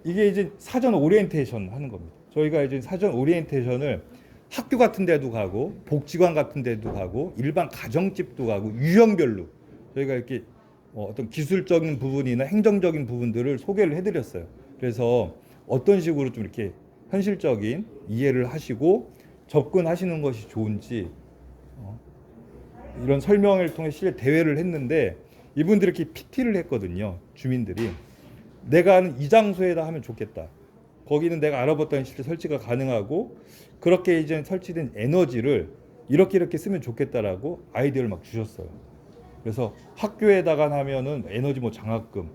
이게 이제 사전 오리엔테이션 하는 겁니다. 저희가 이제 사전 오리엔테이션을 학교 같은 데도 가고 복지관 같은 데도 가고 일반 가정집도 가고 유형별로 저희가 이렇게 어떤 기술적인 부분이나 행정적인 부분들을 소개를 해드렸어요. 그래서 어떤 식으로 좀 이렇게 현실적인 이해를 하시고 접근하시는 것이 좋은지 이런 설명을 통해 실제 대회를 했는데 이분들이 이렇게 PT를 했거든요. 주민들이 내가 아는 이 장소에다 하면 좋겠다. 거기는 내가 알아봤더니 실제 설치가 가능하고 그렇게 이제 설치된 에너지를 이렇게 쓰면 좋겠다라고 아이디어를 막 주셨어요. 그래서 학교에다가 하면은 에너지 뭐 장학금,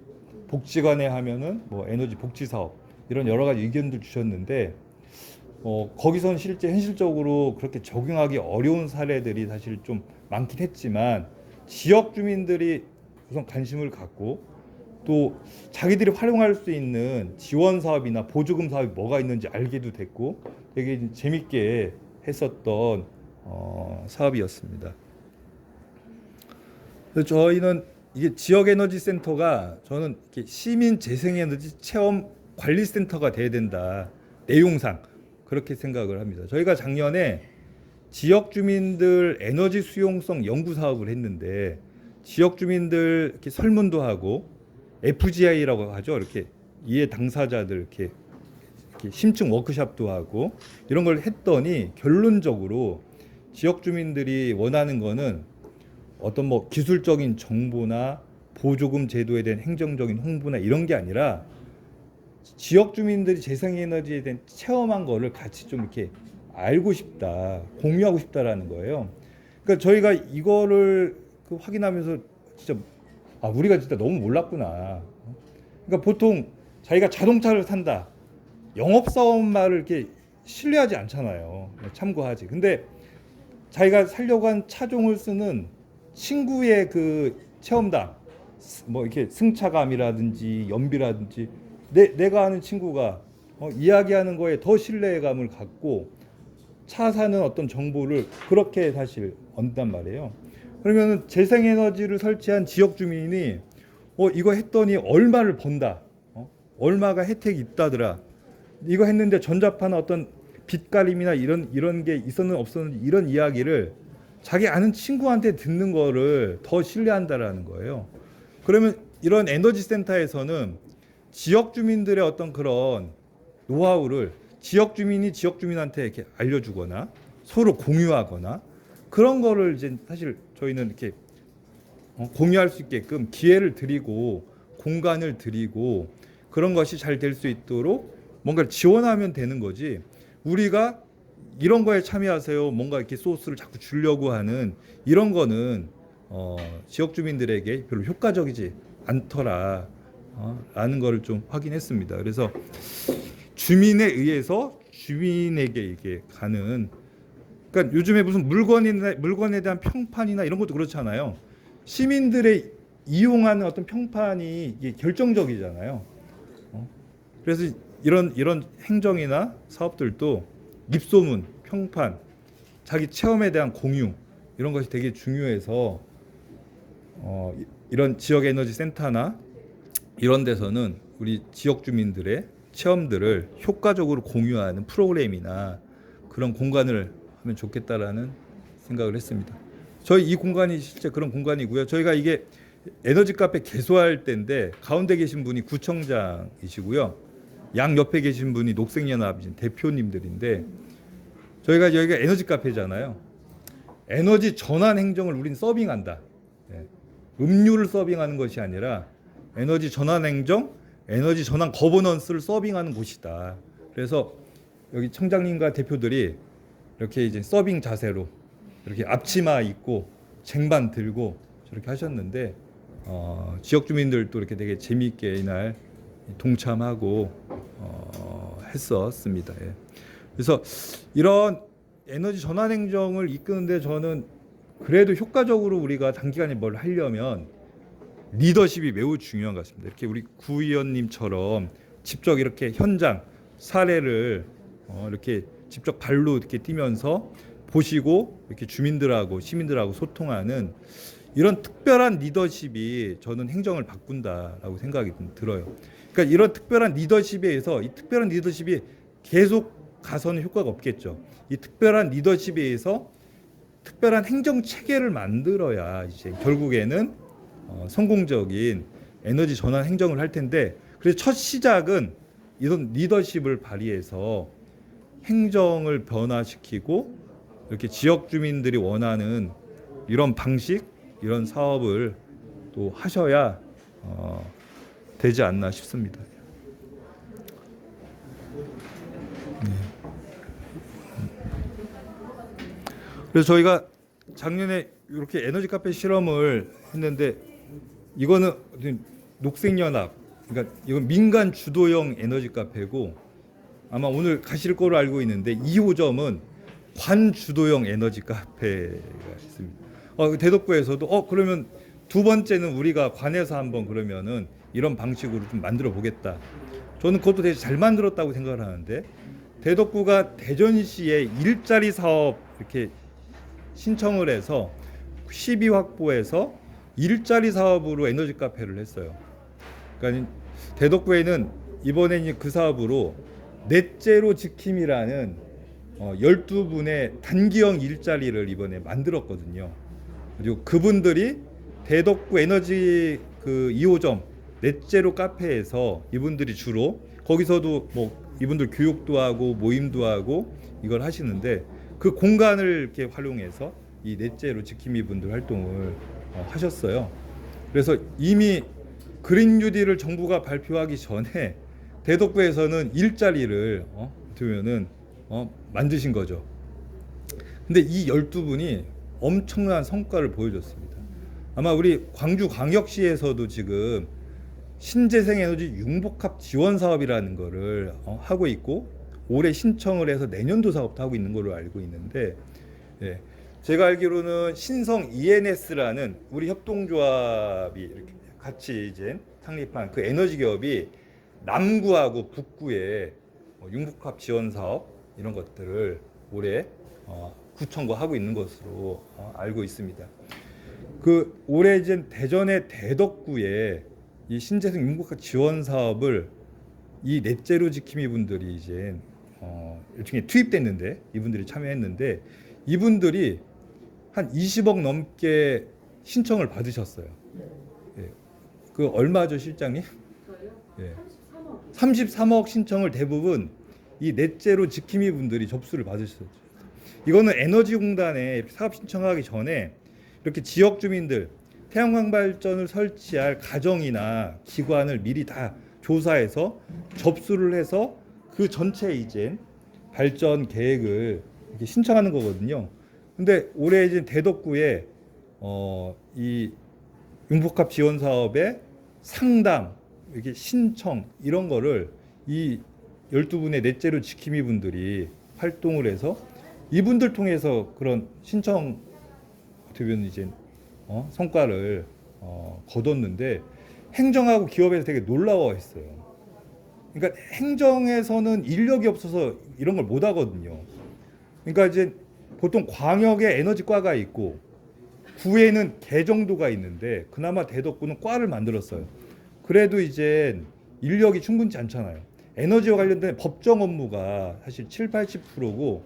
복지관에 하면은 뭐 에너지 복지 사업 이런 여러 가지 의견들 주셨는데 거기선 실제 현실적으로 그렇게 적용하기 어려운 사례들이 사실 좀 많긴 했지만 지역 주민들이 우선 관심을 갖고 또 자기들이 활용할 수 있는 지원 사업이나 보조금 사업이 뭐가 있는지 알게도 됐고 되게 재밌게 했었던 사업이었습니다. 그래서 저희는 이게 지역 에너지 센터가 저는 이렇게 시민 재생 에너지 체험 관리 센터가 돼야 된다. 내용상 그렇게 생각을 합니다. 저희가 작년에 지역 주민들 에너지 수용성 연구 사업을 했는데 지역 주민들 이렇게 설문도 하고 FGI라고 하죠. 이렇게 이해 당사자들 이렇게 심층 워크숍도 하고 이런 걸 했더니 결론적으로 지역 주민들이 원하는 거는 어떤 뭐 기술적인 정보나 보조금 제도에 대한 행정적인 홍보나 이런 게 아니라 지역 주민들이 재생에너지에 대한 체험한 거를 같이 좀 이렇게 알고 싶다, 공유하고 싶다라는 거예요. 그러니까 저희가 이거를 확인하면서 진짜 우리가 진짜 너무 몰랐구나. 그러니까 보통 자기가 자동차를 산다, 영업사원말을 이렇게 신뢰하지 않잖아요. 참고하지. 근데 자기가 살려고 한 차종을 쓰는 친구의 그 체험담, 뭐 이렇게 승차감이라든지 연비라든지 내가 아는 친구가 이야기하는 거에 더 신뢰감을 갖고 차 사는 어떤 정보를 그렇게 사실 얻는단 말이에요. 그러면 재생에너지를 설치한 지역 주민이 이거 했더니 얼마를 번다. 얼마가 혜택이 있다더라. 이거 했는데 전자파나 어떤 빛가림이나 이런 게 있었는 없었는지 이런 이야기를 자기 아는 친구한테 듣는 거를 더 신뢰한다라는 거예요. 그러면 이런 에너지 센터에서는 지역 주민들의 어떤 그런 노하우를 지역 주민이 지역 주민한테 이렇게 알려주거나 서로 공유하거나 그런 거를 이제 사실 저희는 이렇게 공유할 수 있게끔 기회를 드리고 공간을 드리고 그런 것이 잘 될 수 있도록 뭔가를 지원하면 되는 거지. 우리가 이런 거에 참여하세요. 뭔가 이렇게 소스를 자꾸 주려고 하는 이런 거는 지역 주민들에게 별로 효과적이지 않더라. 라는 거를 좀 확인했습니다. 그래서 주민에 의해서 주민에게 이게 가는 그러니까 요즘에 무슨 물건에 대한 평판이나 이런 것도 그렇잖아요. 시민들의 이용하는 어떤 평판이 이게 결정적이잖아요. 그래서 이런 행정이나 사업들도 입소문, 평판, 자기 체험에 대한 공유 이런 것이 되게 중요해서 이런 지역 에너지 센터나 이런 데서는 우리 지역 주민들의 체험들을 효과적으로 공유하는 프로그램이나 그런 공간을 하면 좋겠다라는 생각을 했습니다. 저희 이 공간이 실제 그런 공간이고요. 저희가 이게 에너지 카페 개소할 때인데 가운데 계신 분이 구청장이시고요. 양 옆에 계신 분이 녹색연합 대표님들인데 저희가 여기가 에너지 카페잖아요. 에너지 전환 행정을 우리는 서빙한다. 음료를 서빙하는 것이 아니라 에너지 전환 행정, 에너지 전환 거버넌스를 서빙하는 곳이다. 그래서 여기 청장님과 대표들이 이렇게 이제 서빙 자세로 이렇게 앞치마 입고 쟁반 들고 저렇게 하셨는데 지역 주민들도 이렇게 되게 재미있게 이날 동참하고 했었습니다. 예. 그래서 이런 에너지 전환 행정을 이끄는데 저는 그래도 효과적으로 우리가 단기간에 뭘 하려면 리더십이 매우 중요한 것 같습니다. 이렇게 우리 구의원님처럼 직접 이렇게 현장 사례를 이렇게 직접 발로 이렇게 뛰면서 보시고 이렇게 주민들하고 시민들하고 소통하는 이런 특별한 리더십이 저는 행정을 바꾼다라고 생각이 들어요. 그러니까 이런 특별한 리더십에 의해서 이 특별한 리더십이 계속 가서는 효과가 없겠죠. 이 특별한 리더십에 의해서 특별한 행정 체계를 만들어야 이제 결국에는 성공적인 에너지 전환 행정을 할 텐데 그래서 첫 시작은 이런 리더십을 발휘해서 행정을 변화시키고 이렇게 지역 주민들이 원하는 이런 방식, 이런 사업을 또 하셔야 되지 않나 싶습니다. 그래서 저희가 작년에 이렇게 에너지 카페 실험을 했는데 이거는 녹색연합, 그러니까 이건 민간 주도형 에너지 카페고 아마 오늘 가실 거로 알고 있는데 2호점은 관 주도형 에너지 카페가 있습니다. 대덕구에서도 그러면 두 번째는 우리가 관에서 한번 그러면은 이런 방식으로 좀 만들어 보겠다. 저는 그것도 되게 잘 만들었다고 생각을 하는데 대덕구가 대전시에 일자리 사업 이렇게 신청을 해서 시비 확보해서 일자리 사업으로 에너지 카페를 했어요. 그러니까 대덕구에는 이번에 그 사업으로 넷제로 지킴이라는 12분의 단기형 일자리를 이번에 만들었거든요. 그리고 그분들이 대덕구 에너지 그 2호점 넷제로 카페에서 이분들이 주로 거기서도 뭐 이분들 교육도 하고 모임도 하고 이걸 하시는데 그 공간을 이렇게 활용해서 이 넷제로 지킴이 분들 활동을 하셨어요. 그래서 이미 그린 뉴딜을 정부가 발표하기 전에 대덕구에서는 일자리를 두면은 만드신 거죠. 근데 이 12분이 엄청난 성과를 보여줬습니다. 아마 우리 광주광역시에서도 지금 신재생 에너지 융복합 지원 사업이라는 거를 하고 있고 올해 신청을 해서 내년도 사업도 하고 있는 걸로 알고 있는데 예, 제가 알기로는 신성 ENS라는 우리 협동조합이 이렇게 같이 이제 창립한 그 에너지 기업이 남구하고 북구에 융복합 지원 사업 이런 것들을 올해 구청과 하고 있는 것으로 알고 있습니다. 그 올해 이제 대전의 대덕구에 이 신재생 융복합 지원 사업을 이 넷제로 지킴이 분들이 이제 일종의 투입됐는데 이분들이 참여했는데 이분들이 한 20억 넘게 신청을 받으셨어요. 예. 그 얼마죠, 실장님? 예. 33억 신청을 대부분 이 넷제로 지킴이 분들이 접수를 받으셨죠. 이거는 에너지공단에 이렇게 사업 신청하기 전에 이렇게 지역 주민들 태양광 발전을 설치할 가정이나 기관을 미리 다 조사해서 접수를 해서 그 전체 이제 발전 계획을 이렇게 신청하는 거거든요. 근데 올해 이제 대덕구에 이 융복합 지원 사업의 상담, 이렇게 신청 이런 거를 이 12분의 넷제로 지킴이 분들이 활동을 해서 이분들 통해서 그런 신청 어떻게 보면 이제 성과를 거뒀는데 행정하고 기업에서 되게 놀라워했어요. 그러니까 행정에서는 인력이 없어서 이런 걸 못 하거든요. 그러니까 이제 보통 광역에 에너지과가 있고 구에는 개정도가 있는데 그나마 대덕구는 과를 만들었어요. 그래도 이제 인력이 충분치 않잖아요. 에너지와 관련된 법정 업무가 사실 7, 80%고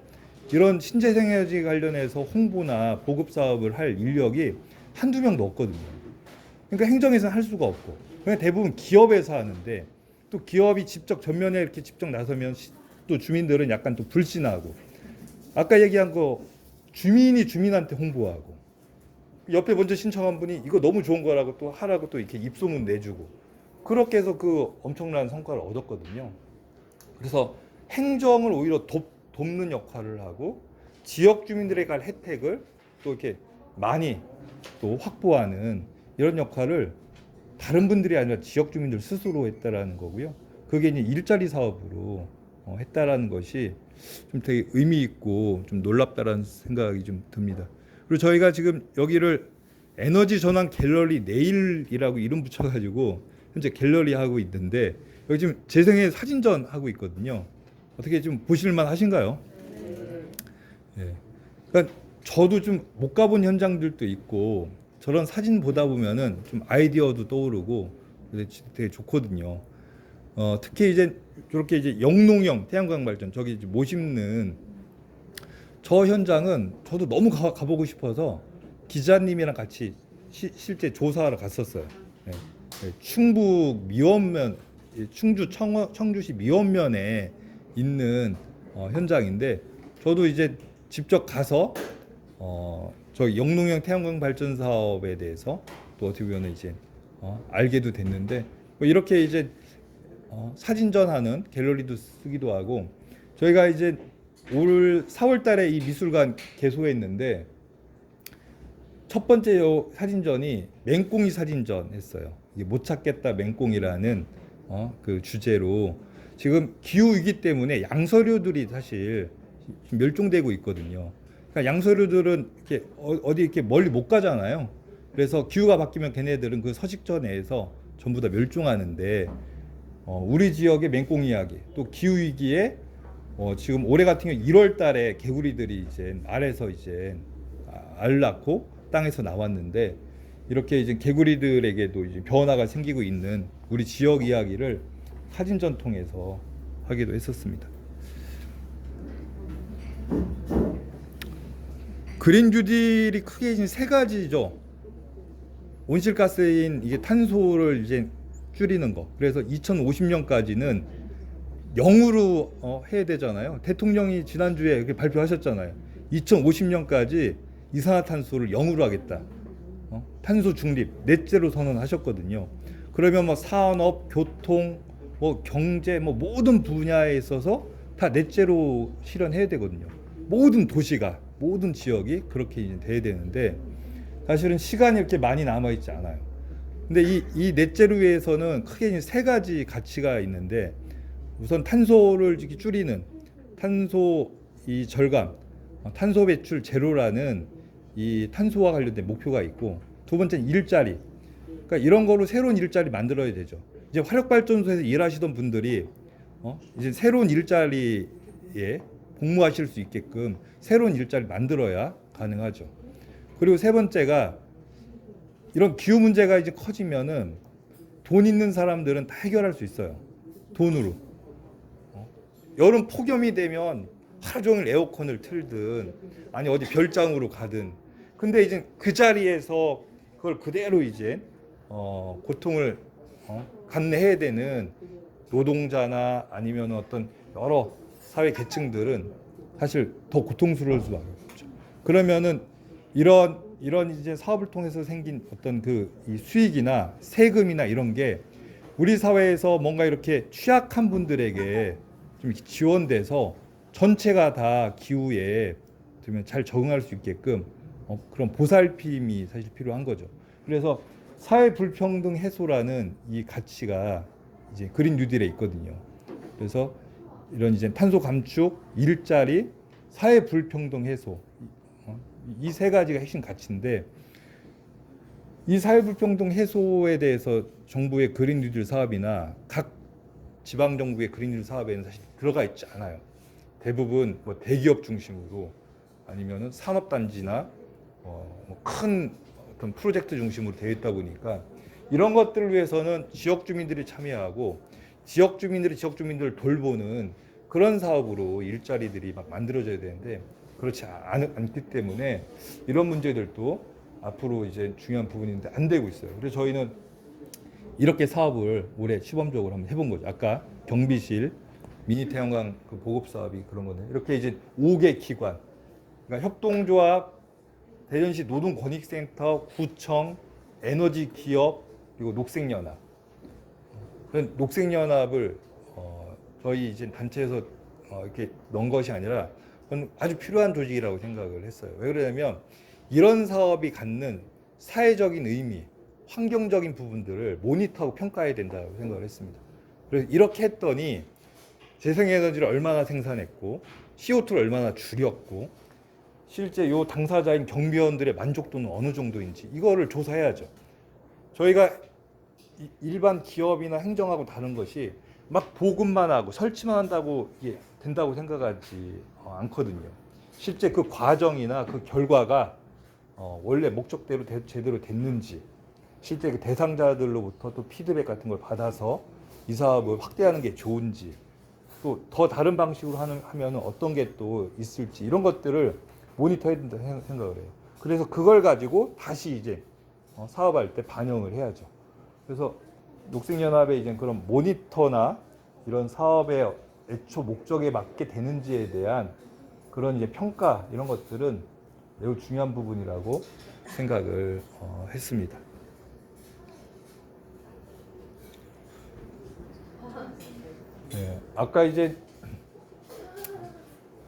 이런 신재생에너지 관련해서 홍보나 보급 사업을 할 인력이 한두 명도 없거든요. 그러니까 행정에서는 할 수가 없고 그냥 대부분 기업에서 하는데 또 기업이 직접 전면에 이렇게 직접 나서면 또 주민들은 약간 또 불신하고 아까 얘기한 거 주민이 주민한테 홍보하고 옆에 먼저 신청한 분이 이거 너무 좋은 거라고 또 하라고 또 이렇게 입소문 내주고 그렇게 해서 그 엄청난 성과를 얻었거든요. 그래서 행정을 오히려 돕는 역할을 하고 지역 주민들에게 갈 혜택을 또 이렇게 많이 또 확보하는 이런 역할을 다른 분들이 아니라 지역 주민들 스스로 했다라는 거고요. 그게 이제 일자리 사업으로 했다라는 것이 좀 되게 의미 있고 좀 놀랍다라는 생각이 좀 듭니다. 그리고 저희가 지금 여기를 에너지 전환 갤러리 내일이라고 이름 붙여가지고 현재 갤러리 하고 있는데 여기 지금 재생의 사진전 하고 있거든요. 어떻게 좀 보실만 하신가요? 네. 그러니까 저도 좀 못 가본 현장들도 있고 저런 사진 보다 보면은 좀 아이디어도 떠오르고 되게 좋거든요. 특히 이제 저렇게 이제 영농형 태양광 발전 저기 이제 못 심는 저 현장은 저도 너무 가보고 싶어서 기자님이랑 같이 실제 조사하러 갔었어요. 네. 네. 충북 미원면 충주 청주시 미원면에 있는 현장인데 저도 이제 직접 가서 저 영농형 태양광 발전 사업에 대해서 또 어떻게 보면 이제 알게도 됐는데 뭐 이렇게 이제 사진전하는 갤러리도 쓰기도 하고 저희가 이제 올 4월달에 이 미술관 개소했는데 첫 번째 사진전이 맹꽁이 사진전 했어요. 이게 못 찾겠다 맹꽁이라는 그 주제로 지금 기후 위기 때문에 양서류들이 사실 멸종되고 있거든요. 그러니까 양서류들은 이렇게 어디 이렇게 멀리 못 가잖아요. 그래서 기후가 바뀌면 걔네들은 그 서식처 내에서 전부 다 멸종하는데 우리 지역의 맹꽁이 이야기 또 기후 위기에 지금 올해 같은 경우 1월달에 개구리들이 이제 알에서 이제 알 낳고 땅에서 나왔는데 이렇게 이제 개구리들에게도 이제 변화가 생기고 있는 우리 지역 이야기를 사진전 통해서 하기도 했었습니다. 그린 뉴딜이 크게 이제 세 가지죠. 온실가스인 이게 탄소를 이제 줄이는 거. 그래서 2050년까지는 0으로 해야 되잖아요. 대통령이 지난주에 이렇게 발표하셨잖아요. 2050년까지 이산화탄소를 0으로 하겠다. 탄소 중립, 넷제로 선언하셨거든요. 그러면 뭐 산업, 교통, 뭐 경제, 뭐 모든 분야에 있어서 다 넷제로 실현해야 되거든요. 모든 도시가, 모든 지역이 그렇게 이제 돼야 되는데 사실은 시간이 이렇게 많이 남아 있지 않아요. 근데 이 넷제로에서는 크게 이제 세 가지 가치가 있는데 우선 탄소를 줄이는 탄소 이 절감, 탄소 배출 제로라는 이 탄소와 관련된 목표가 있고 두 번째는 일자리. 그러니까 이런 거로 새로운 일자리 만들어야 되죠. 이제 화력발전소에서 일하시던 분들이 이제 새로운 일자리에 복무하실 수 있게끔 새로운 일자리 만들어야 가능하죠. 그리고 세 번째가 이런 기후 문제가 이제 커지면은 돈 있는 사람들은 다 해결할 수 있어요. 돈으로. 여름 폭염이 되면 하루 종일 에어컨을 틀든 아니 어디 별장으로 가든 근데 이제 그 자리에서 그걸 그대로 이제 고통을 감내해야 되는 노동자나 아니면 어떤 여러 사회 계층들은 사실 더 고통스러울 수밖에 없죠. 그러면은 이런 이제 사업을 통해서 생긴 어떤 그 이 수익이나 세금이나 이런 게 우리 사회에서 뭔가 이렇게 취약한 분들에게 좀 이렇게 지원돼서 전체가 다 기후에 잘 적응할 수 있게끔 그런 보살핌이 사실 필요한 거죠. 그래서 사회 불평등 해소라는 이 가치가 이제 그린 뉴딜에 있거든요. 그래서 이런 이제 탄소 감축, 일자리, 사회 불평등 해소 이 세 가지가 핵심 가치인데 이 사회 불평등 해소에 대해서 정부의 그린 뉴딜 사업이나 각 지방 정부의 그린 뉴딜 사업에는 사실 들어가 있지 않아요. 대부분 뭐 대기업 중심으로 아니면은 산업단지나 큰 어떤 프로젝트 중심으로 되어 있다 보니까 이런 것들을 위해서는 지역 주민들이 참여하고 지역 주민들이 지역 주민들을 돌보는 그런 사업으로 일자리들이 막 만들어져야 되는데 그렇지 않기 때문에 이런 문제들도 앞으로 이제 중요한 부분인데 안 되고 있어요. 그래서 저희는 이렇게 사업을 올해 시범적으로 한번 해본 거죠. 아까 경비실, 미니 태양광 그 보급 사업이 그런 건데 이렇게 이제 5개 기관, 그러니까 협동조합, 대전시 노동권익센터, 구청, 에너지 기업 그리고 녹색연합. 그런 녹색연합을 저희 이제 단체에서 이렇게 넣은 것이 아니라 그건 아주 필요한 조직이라고 생각을 했어요. 왜 그러냐면 이런 사업이 갖는 사회적인 의미, 환경적인 부분들을 모니터하고 평가해야 된다고 생각을 했습니다. 그래서 이렇게 했더니 재생에너지를 얼마나 생산했고 CO2를 얼마나 줄였고 실제 요 당사자인 경비원들의 만족도는 어느 정도인지 이거를 조사해야죠. 저희가 일반 기업이나 행정하고 다른 것이 막 보급만 하고 설치만 한다고 이게 된다고 생각하지 않거든요. 실제 그 과정이나 그 결과가 원래 목적대로 제대로 됐는지 실제 그 대상자들로부터 또 피드백 같은 걸 받아서 이 사업을 확대하는 게 좋은지 또 더 다른 방식으로 하면 어떤 게 또 있을지 이런 것들을 모니터해야 된다 생각을 해요. 그래서 그걸 가지고 다시 이제 사업할 때 반영을 해야죠. 그래서 녹색연합의 이제 그런 모니터나 이런 사업의 애초 목적에 맞게 되는지에 대한 그런 이제 평가 이런 것들은 매우 중요한 부분이라고 생각을 했습니다. 네, 아까 이제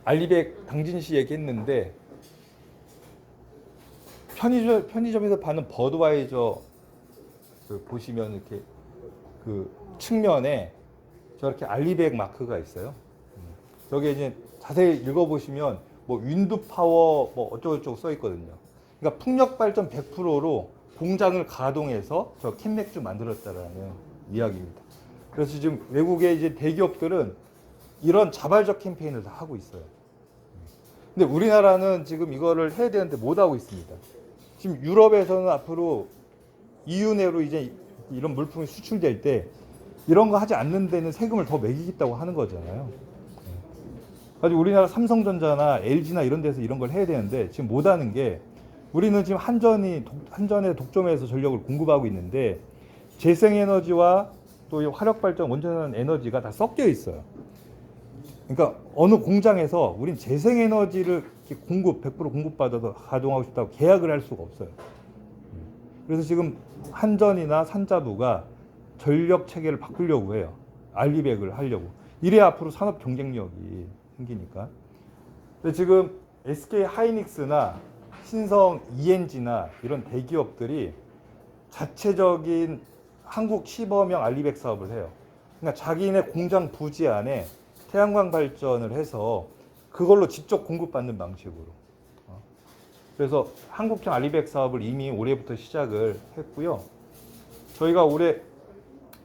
알리백 당진시 얘기했는데 편의점에서 파는 버드와이저 보시면 이렇게 그 측면에 저렇게 알리백 마크가 있어요. 저게 이제 자세히 읽어보시면 뭐 윈드 파워 뭐 어쩌고저쩌고 써 있거든요. 그러니까 풍력 발전 100%로 공장을 가동해서 저 캔맥주 만들었다라는 이야기입니다. 그래서 지금 외국의 이제 대기업들은 이런 자발적 캠페인을 다 하고 있어요. 근데 우리나라는 지금 이거를 해야 되는데 못 하고 있습니다. 지금 유럽에서는 앞으로 EU 내로 이제 이런 물품이 수출될 때 이런 거 하지 않는 데는 세금을 더 매기겠다고 하는 거잖아요. 가지고 우리나라 삼성전자나 LG나 이런 데서 이런 걸 해야 되는데 지금 못 하는 게 우리는 지금 한전의 독점에서 전력을 공급하고 있는데 재생에너지와 또 화력발전 원전하는 에너지가 다 섞여 있어요. 그러니까 어느 공장에서 우린 재생에너지를 100% 공급받아서 가동하고 싶다고 계약을 할 수가 없어요. 그래서 지금 한전이나 산자부가 전력 체계를 바꾸려고 해요. 알리백을 하려고. 이래야 앞으로 산업 경쟁력이 생기니까. 근데 지금 SK 하이닉스나 신성 ENG나 이런 대기업들이 자체적인 한국 시범형 알리백 사업을 해요. 그러니까 자기네 공장 부지 안에 태양광 발전을 해서 그걸로 직접 공급받는 방식으로. 그래서 한국형 알리백 사업을 이미 올해부터 시작을 했고요. 저희가 올해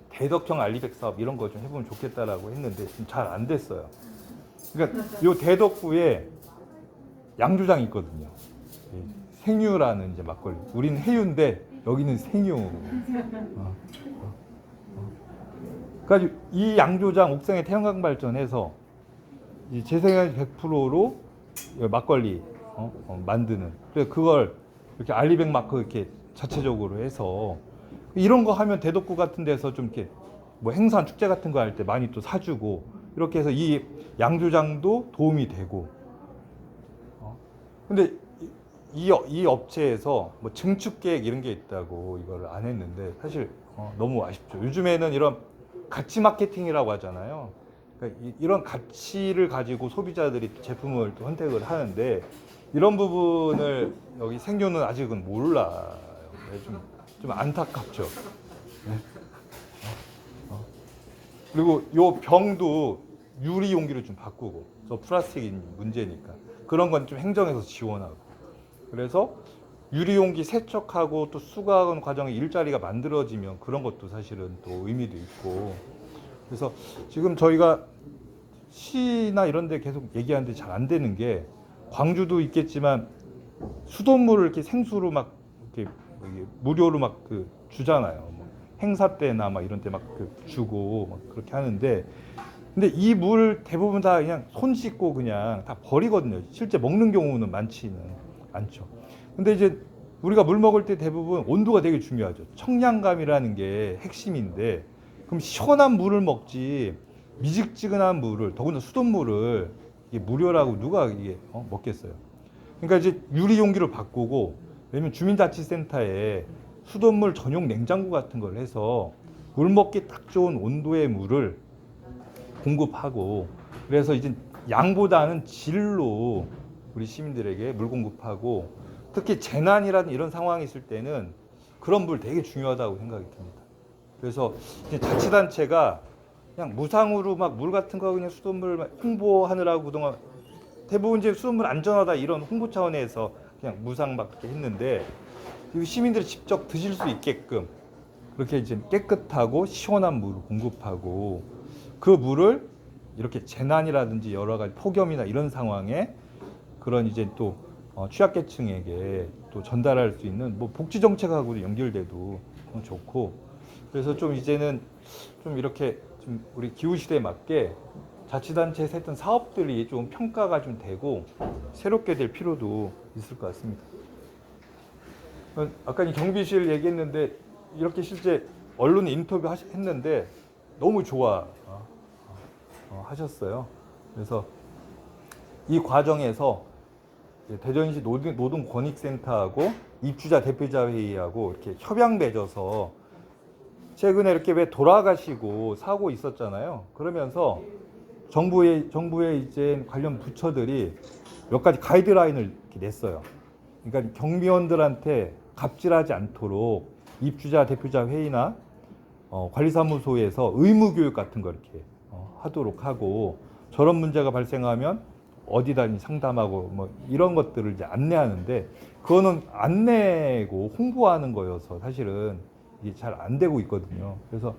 대덕형 알리백 사업 이런 거 좀 해보면 좋겠다라고 했는데 지금 잘 안 됐어요. 그러니까 요 대덕구에 양조장이 있거든요. 생유라는 이제 막걸리. 우리는 해유인데 여기는 생유. 그러니까 이 양조장 옥상에 태양광 발전해서 이 재생에너지 100%로 막걸리 만드는. 그래서 그걸 이렇게 알리백 마크 이렇게 자체적으로 해서 이런 거 하면 대덕구 같은 데서 좀 이렇게 뭐 행사 축제 같은 거 할 때 많이 또 사주고 이렇게 해서 이 양조장도 도움이 되고. 근데 이 업체에서 뭐 증축 계획 이런 게 있다고 이걸 안 했는데 사실 너무 아쉽죠. 요즘에는 이런 가치 마케팅이라고 하잖아요. 그러니까 이런 가치를 가지고 소비자들이 제품을 또 선택을 하는데 이런 부분을 여기 생료는 아직은 몰라요. 좀 안타깝죠. 네. 그리고 요 병도 유리 용기로 좀 바꾸고, 저 플라스틱이 문제니까 그런 건 좀 행정에서 지원하고. 그래서 유리 용기 세척하고 또 수거하는 과정에 일자리가 만들어지면 그런 것도 사실은 또 의미도 있고. 그래서 지금 저희가 시나 이런 데 계속 얘기하는데 잘 안 되는 게, 광주도 있겠지만 수돗물을 이렇게 생수로 막 이렇게 무료로 막 주잖아요. 뭐 행사 때나 막 이런 때 막 주고 막 그렇게 하는데, 근데 이 물 대부분 다 그냥 손 씻고 그냥 다 버리거든요. 실제 먹는 경우는 많지는 않죠. 근데 이제 우리가 물 먹을 때 대부분 온도가 되게 중요하죠. 청량감이라는 게 핵심인데, 그럼 시원한 물을 먹지 미직지근한 물을, 더군다나 수돗물을 이게 무료라고 누가 이게 먹겠어요. 그러니까 이제 유리 용기로 바꾸고, 왜냐면 주민자치센터에 수돗물 전용 냉장고 같은 걸 해서 물 먹기 딱 좋은 온도의 물을 공급하고, 그래서 이제 양보다는 질로 우리 시민들에게 물 공급하고, 특히 재난이라는 이런 상황이 있을 때는 그런 물 되게 중요하다고 생각이 듭니다. 그래서 이제 자치단체가 그냥 무상으로 막 물 같은 거 그냥 수돗물 홍보하느라고 그동안 대부분 이제 수돗물 안전하다 이런 홍보 차원에서 그냥 무상 막 그렇게 했는데, 시민들이 직접 드실 수 있게끔 그렇게 이제 깨끗하고 시원한 물을 공급하고, 그 물을 이렇게 재난이라든지 여러 가지 폭염이나 이런 상황에 그런 이제 또 취약계층에게 또 전달할 수 있는 뭐 복지 정책하고도 연결돼도 좋고. 그래서 좀 이제는 좀 이렇게 좀 우리 기후 시대에 맞게 자치단체에서 했던 사업들이 좀 평가가 좀 되고 새롭게 될 필요도 있을 것 같습니다. 아까 이 경비실 얘기했는데 이렇게 실제 언론 인터뷰 했는데 너무 좋아 하셨어요. 그래서 이 과정에서 대전시 노동권익센터하고 입주자 대표자 회의하고 이렇게 협약 맺어서, 최근에 이렇게 왜 돌아가시고 사고 있었잖아요. 그러면서 정부의 이제 관련 부처들이 몇 가지 가이드라인을 이렇게 냈어요. 그러니까 경비원들한테 갑질하지 않도록 입주자 대표자 회의나 관리사무소에서 의무 교육 같은 거 이렇게 하도록 하고, 저런 문제가 발생하면 어디다 상담하고 뭐 이런 것들을 이제 안내하는데, 그거는 안내고 홍보하는 거여서 사실은 이게 잘 안 되고 있거든요. 그래서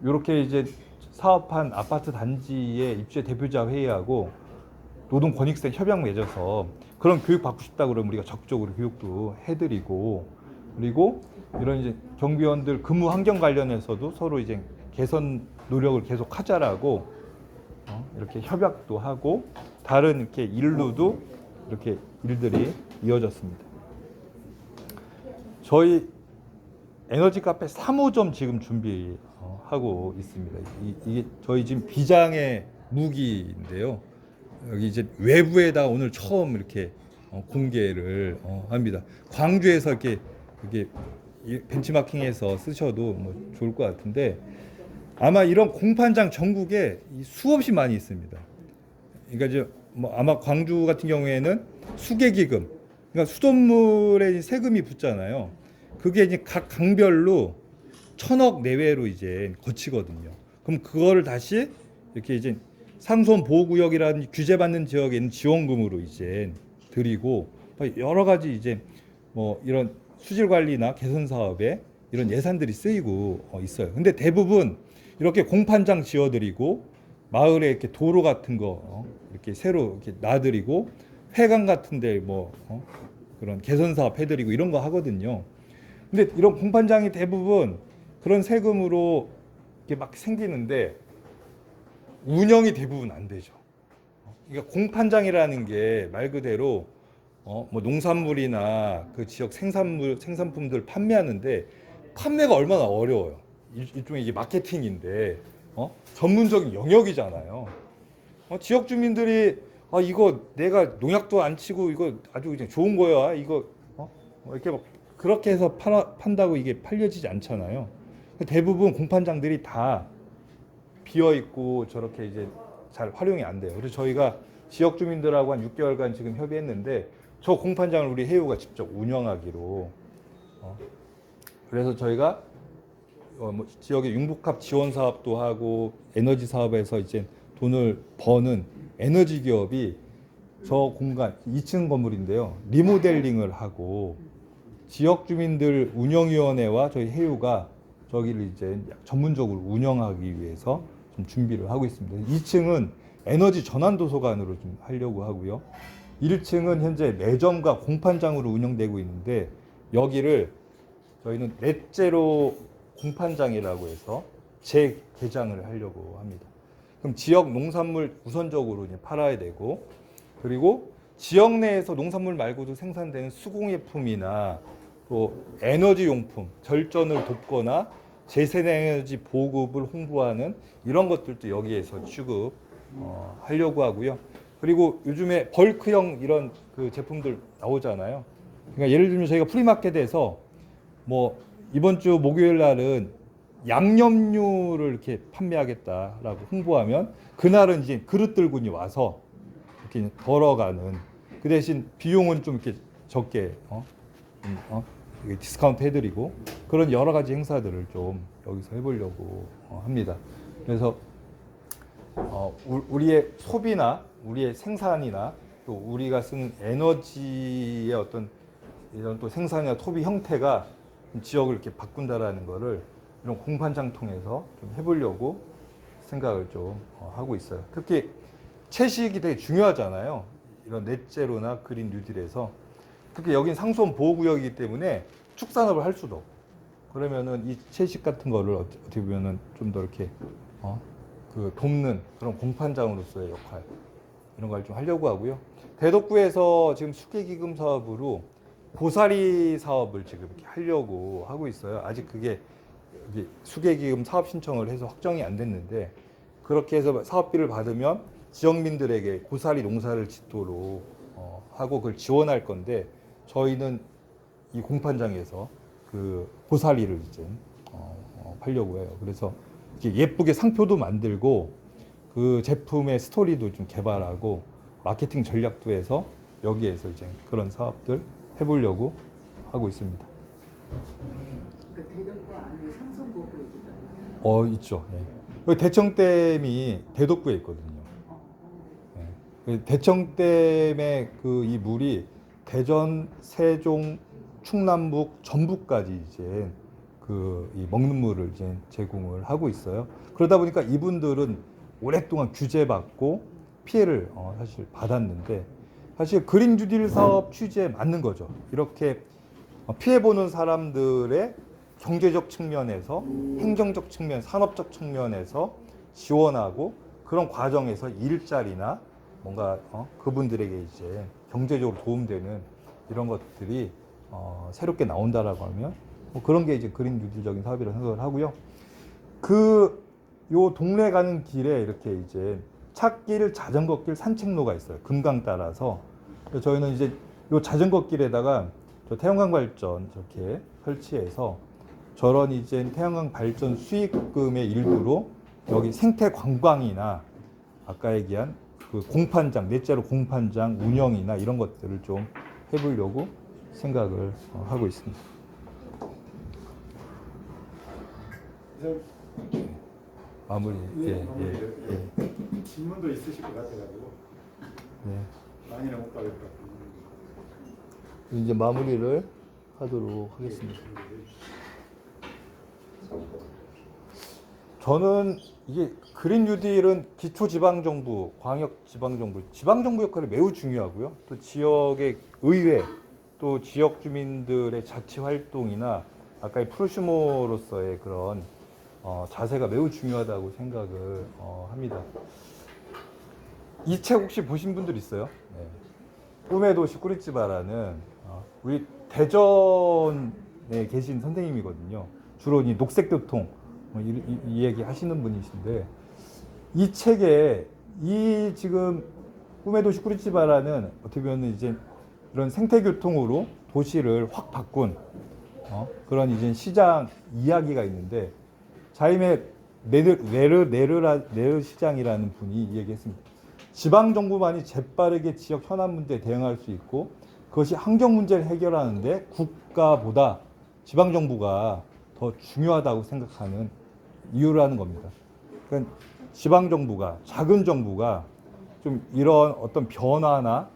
이렇게 이제 사업한 아파트 단지의 입주자 대표자 회의하고 노동권익센터 협약 맺어서 그런 교육 받고 싶다 그러면 우리가 적극적으로 교육도 해드리고, 그리고 이런 이제 경비원들 근무 환경 관련해서도 서로 이제 개선 노력을 계속 하자라고 이렇게 협약도 하고, 다른 이렇게 일로도 이렇게 일들이 이어졌습니다. 저희 에너지 카페 3호점 지금 준비하고 있습니다. 이게 저희 지금 비장의 무기인데요. 여기 이제 외부에다 오늘 처음 이렇게 공개를 합니다. 광주에서 이렇게 벤치마킹해서 쓰셔도 뭐 좋을 것 같은데, 아마 이런 공판장 전국에 수없이 많이 있습니다. 그러니까 이제 뭐 아마 광주 같은 경우에는 수계기금, 그러니까 수돗물에 세금이 붙잖아요. 그게 이제 각 강별로 1,000억 내외로 이제 거치거든요. 그럼 그거를 다시 이렇게 이제 상수원 보호구역이라는 규제받는 지역에 있는 지원금으로 이제 드리고, 여러 가지 이제 뭐 이런 수질 관리나 개선 사업에 이런 예산들이 쓰이고 있어요. 근데 대부분 이렇게 공판장 지어드리고, 마을에 이렇게 도로 같은 거 이렇게 새로 이렇게 놔드리고, 회관 같은데 뭐 그런 개선 사업 해드리고 이런 거 하거든요. 근데 이런 공판장이 대부분 그런 세금으로 이렇게 막 생기는데 운영이 대부분 안 되죠. 그러니까 공판장이라는 게 말 그대로 뭐 농산물이나 그 지역 생산품들 판매하는데 판매가 얼마나 어려워요. 일종의 이게 마케팅인데 전문적인 영역이잖아요. 지역 주민들이 이거 내가 농약도 안 치고 이거 아주 그냥 좋은 거야. 이거 이렇게 막 그렇게 해서 판다고 이게 팔려지지 않잖아요. 대부분 공판장들이 다 비어 있고 저렇게 이제 잘 활용이 안 돼요. 그래서 저희가 지역 주민들하고 한 6개월간 지금 협의했는데 저 공판장을 우리 해우가 직접 운영하기로. 그래서 저희가 뭐 지역의 융복합 지원 사업도 하고 에너지 사업에서 이제 돈을 버는 에너지 기업이 저 공간 2층 건물인데요. 리모델링을 하고 지역 주민들 운영위원회와 저희 해우가 저기를 이제 전문적으로 운영하기 위해서 좀 준비를 하고 있습니다. 2층은 에너지 전환 도서관으로 좀 하려고 하고요. 1층은 현재 매점과 공판장으로 운영되고 있는데 여기를 저희는 넷제로 공판장이라고 해서 재개장을 하려고 합니다. 그럼 지역 농산물 우선적으로 이제 팔아야 되고, 그리고 지역 내에서 농산물 말고도 생산되는 수공예품이나 또 에너지 용품, 절전을 돕거나 재생에너지 보급을 홍보하는 이런 것들도 여기에서 취급 하려고 하고요. 그리고 요즘에 벌크형 이런 그 제품들 나오잖아요. 그러니까 예를 들면 저희가 프리마켓에서 뭐 이번 주 목요일 날은 양념류를 이렇게 판매하겠다라고 홍보하면 그날은 이제 그릇 들고 와서 이렇게 덜어가는, 그 대신 비용은 좀 이렇게 적게 디스카운트 해드리고 그런 여러 가지 행사들을 좀 여기서 해보려고 합니다. 그래서 우리의 소비나 우리의 생산이나 또 우리가 쓰는 에너지의 어떤 이런 또 생산이나 소비 형태가 지역을 이렇게 바꾼다라는 거를 이런 공판장 통해서 좀 해보려고 생각을 좀 하고 있어요. 특히 채식이 되게 중요하잖아요. 이런 넷제로나 그린 뉴딜에서 특히 여긴 상수원 보호구역이기 때문에 축산업을 할 수도 없고, 그러면은 이 채식 같은 거를 어떻게 보면은 좀 더 이렇게 그 돕는 그런 공판장으로서의 역할, 이런 걸 좀 하려고 하고요. 대덕구에서 지금 수계기금 사업으로 고사리 사업을 지금 이렇게 하려고 하고 있어요. 아직 그게 수계기금 사업 신청을 해서 확정이 안 됐는데, 그렇게 해서 사업비를 받으면 지역민들에게 고사리 농사를 짓도록 하고 그걸 지원할 건데, 저희는 이 공판장에서 그 고사리를 이제 팔려고 해요. 그래서 이렇게 예쁘게 상표도 만들고 그 제품의 스토리도 좀 개발하고 마케팅 전략도 해서 여기에서 이제 그런 사업들 해보려고 하고 있습니다. 그 대덕구 안에 상선고도 있잖아요. 있죠. 예. 대청댐이 대덕구에 있거든요. 예. 대청댐의 그 이 물이 대전, 세종, 충남북, 전북까지 이제 그 이 먹는 물을 이제 제공을 하고 있어요. 그러다 보니까 이분들은 오랫동안 규제받고 피해를 사실 받았는데, 사실 그린 뉴딜 사업 취지에 맞는 거죠. 이렇게 피해 보는 사람들의 경제적 측면에서, 행정적 측면, 산업적 측면에서 지원하고 그런 과정에서 일자리나 뭔가 그분들에게 이제 경제적으로 도움되는 이런 것들이 새롭게 나온다라고 하면 뭐 그런 게 이제 그린 뉴딜적인 사업이라고 생각을 하고요. 요 동네 가는 길에 이렇게 이제 찻길, 자전거길, 산책로가 있어요. 금강 따라서. 그래서 저희는 이제 요 자전거 길에다가 저 태양광 발전 저렇게 설치해서 저런 이제 태양광 발전 수익금의 일부로 여기 생태 관광이나 아까 얘기한 그 공판장, 넷째로 공판장 운영이나 이런 것들을 좀 해보려고 생각을 하고 있습니다. 마무리. 예. 질문도 있으실 것 같아가지고 많이는 못 받을 것 같아요. 이제 마무리를 하도록 하겠습니다. 저는 이게 그린 뉴딜은 기초지방정부, 광역지방정부, 지방정부 역할이 매우 중요하고요. 또 지역의 의회, 또 지역 주민들의 자치 활동이나 아까의 프로슈머로서의 그런 자세가 매우 중요하다고 생각을 합니다. 이 책 혹시 보신 분들 있어요? 네. 꿈의 도시 꾸리찌바라는 우리 대전에 계신 선생님이거든요. 주로 이 녹색교통 이 얘기 하시는 분이신데 이 책에 이 지금 꿈의 도시 꾸리찌바라는 어떻게 보면 이제 이런 생태교통으로 도시를 확 바꾼 그런 이제 시장 이야기가 있는데 자임의 네르 시장이라는 분이 얘기했습니다. 지방 정부만이 재빠르게 지역 현안 문제에 대응할 수 있고 그것이 환경 문제를 해결하는데 국가보다 지방 정부가 더 중요하다고 생각하는 이유라는 겁니다. 그러니까 지방 정부가 작은 정부가 좀 이런 어떤 변화나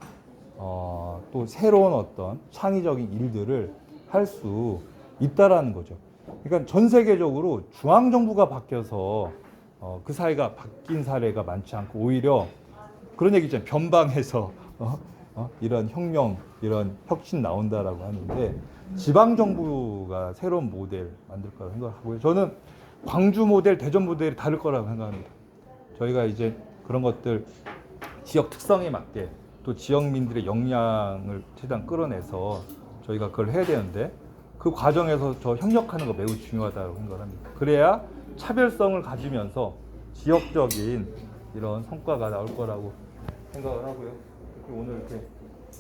또 새로운 어떤 창의적인 일들을 할 수 있다라는 거죠. 그러니까 전 세계적으로 중앙 정부가 바뀌어서 그 사회가 바뀐 사례가 많지 않고 오히려 그런 얘기 있잖아요. 변방에서 이런 혁명, 이런 혁신 나온다라고 하는데 지방 정부가 새로운 모델 만들 거라고 생각하고요. 저는 광주 모델, 대전 모델이 다를 거라고 생각합니다. 저희가 이제 그런 것들 지역 특성에 맞게 또 지역민들의 역량을 최대한 끌어내서 저희가 그걸 해야 되는데 그 과정에서 저 협력하는 거 매우 중요하다고 생각합니다. 그래야 차별성을 가지면서 지역적인 이런 성과가 나올 거라고 생각을 하고요. 오늘 이렇게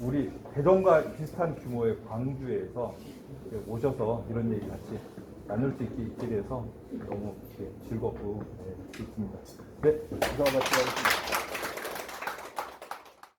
우리 대전과 비슷한 규모의 광주에서 오셔서 이런 얘기 같이 나눌 수 있게 돼서 너무 즐겁고 좋습니다. 네, 이상 마치겠습니다.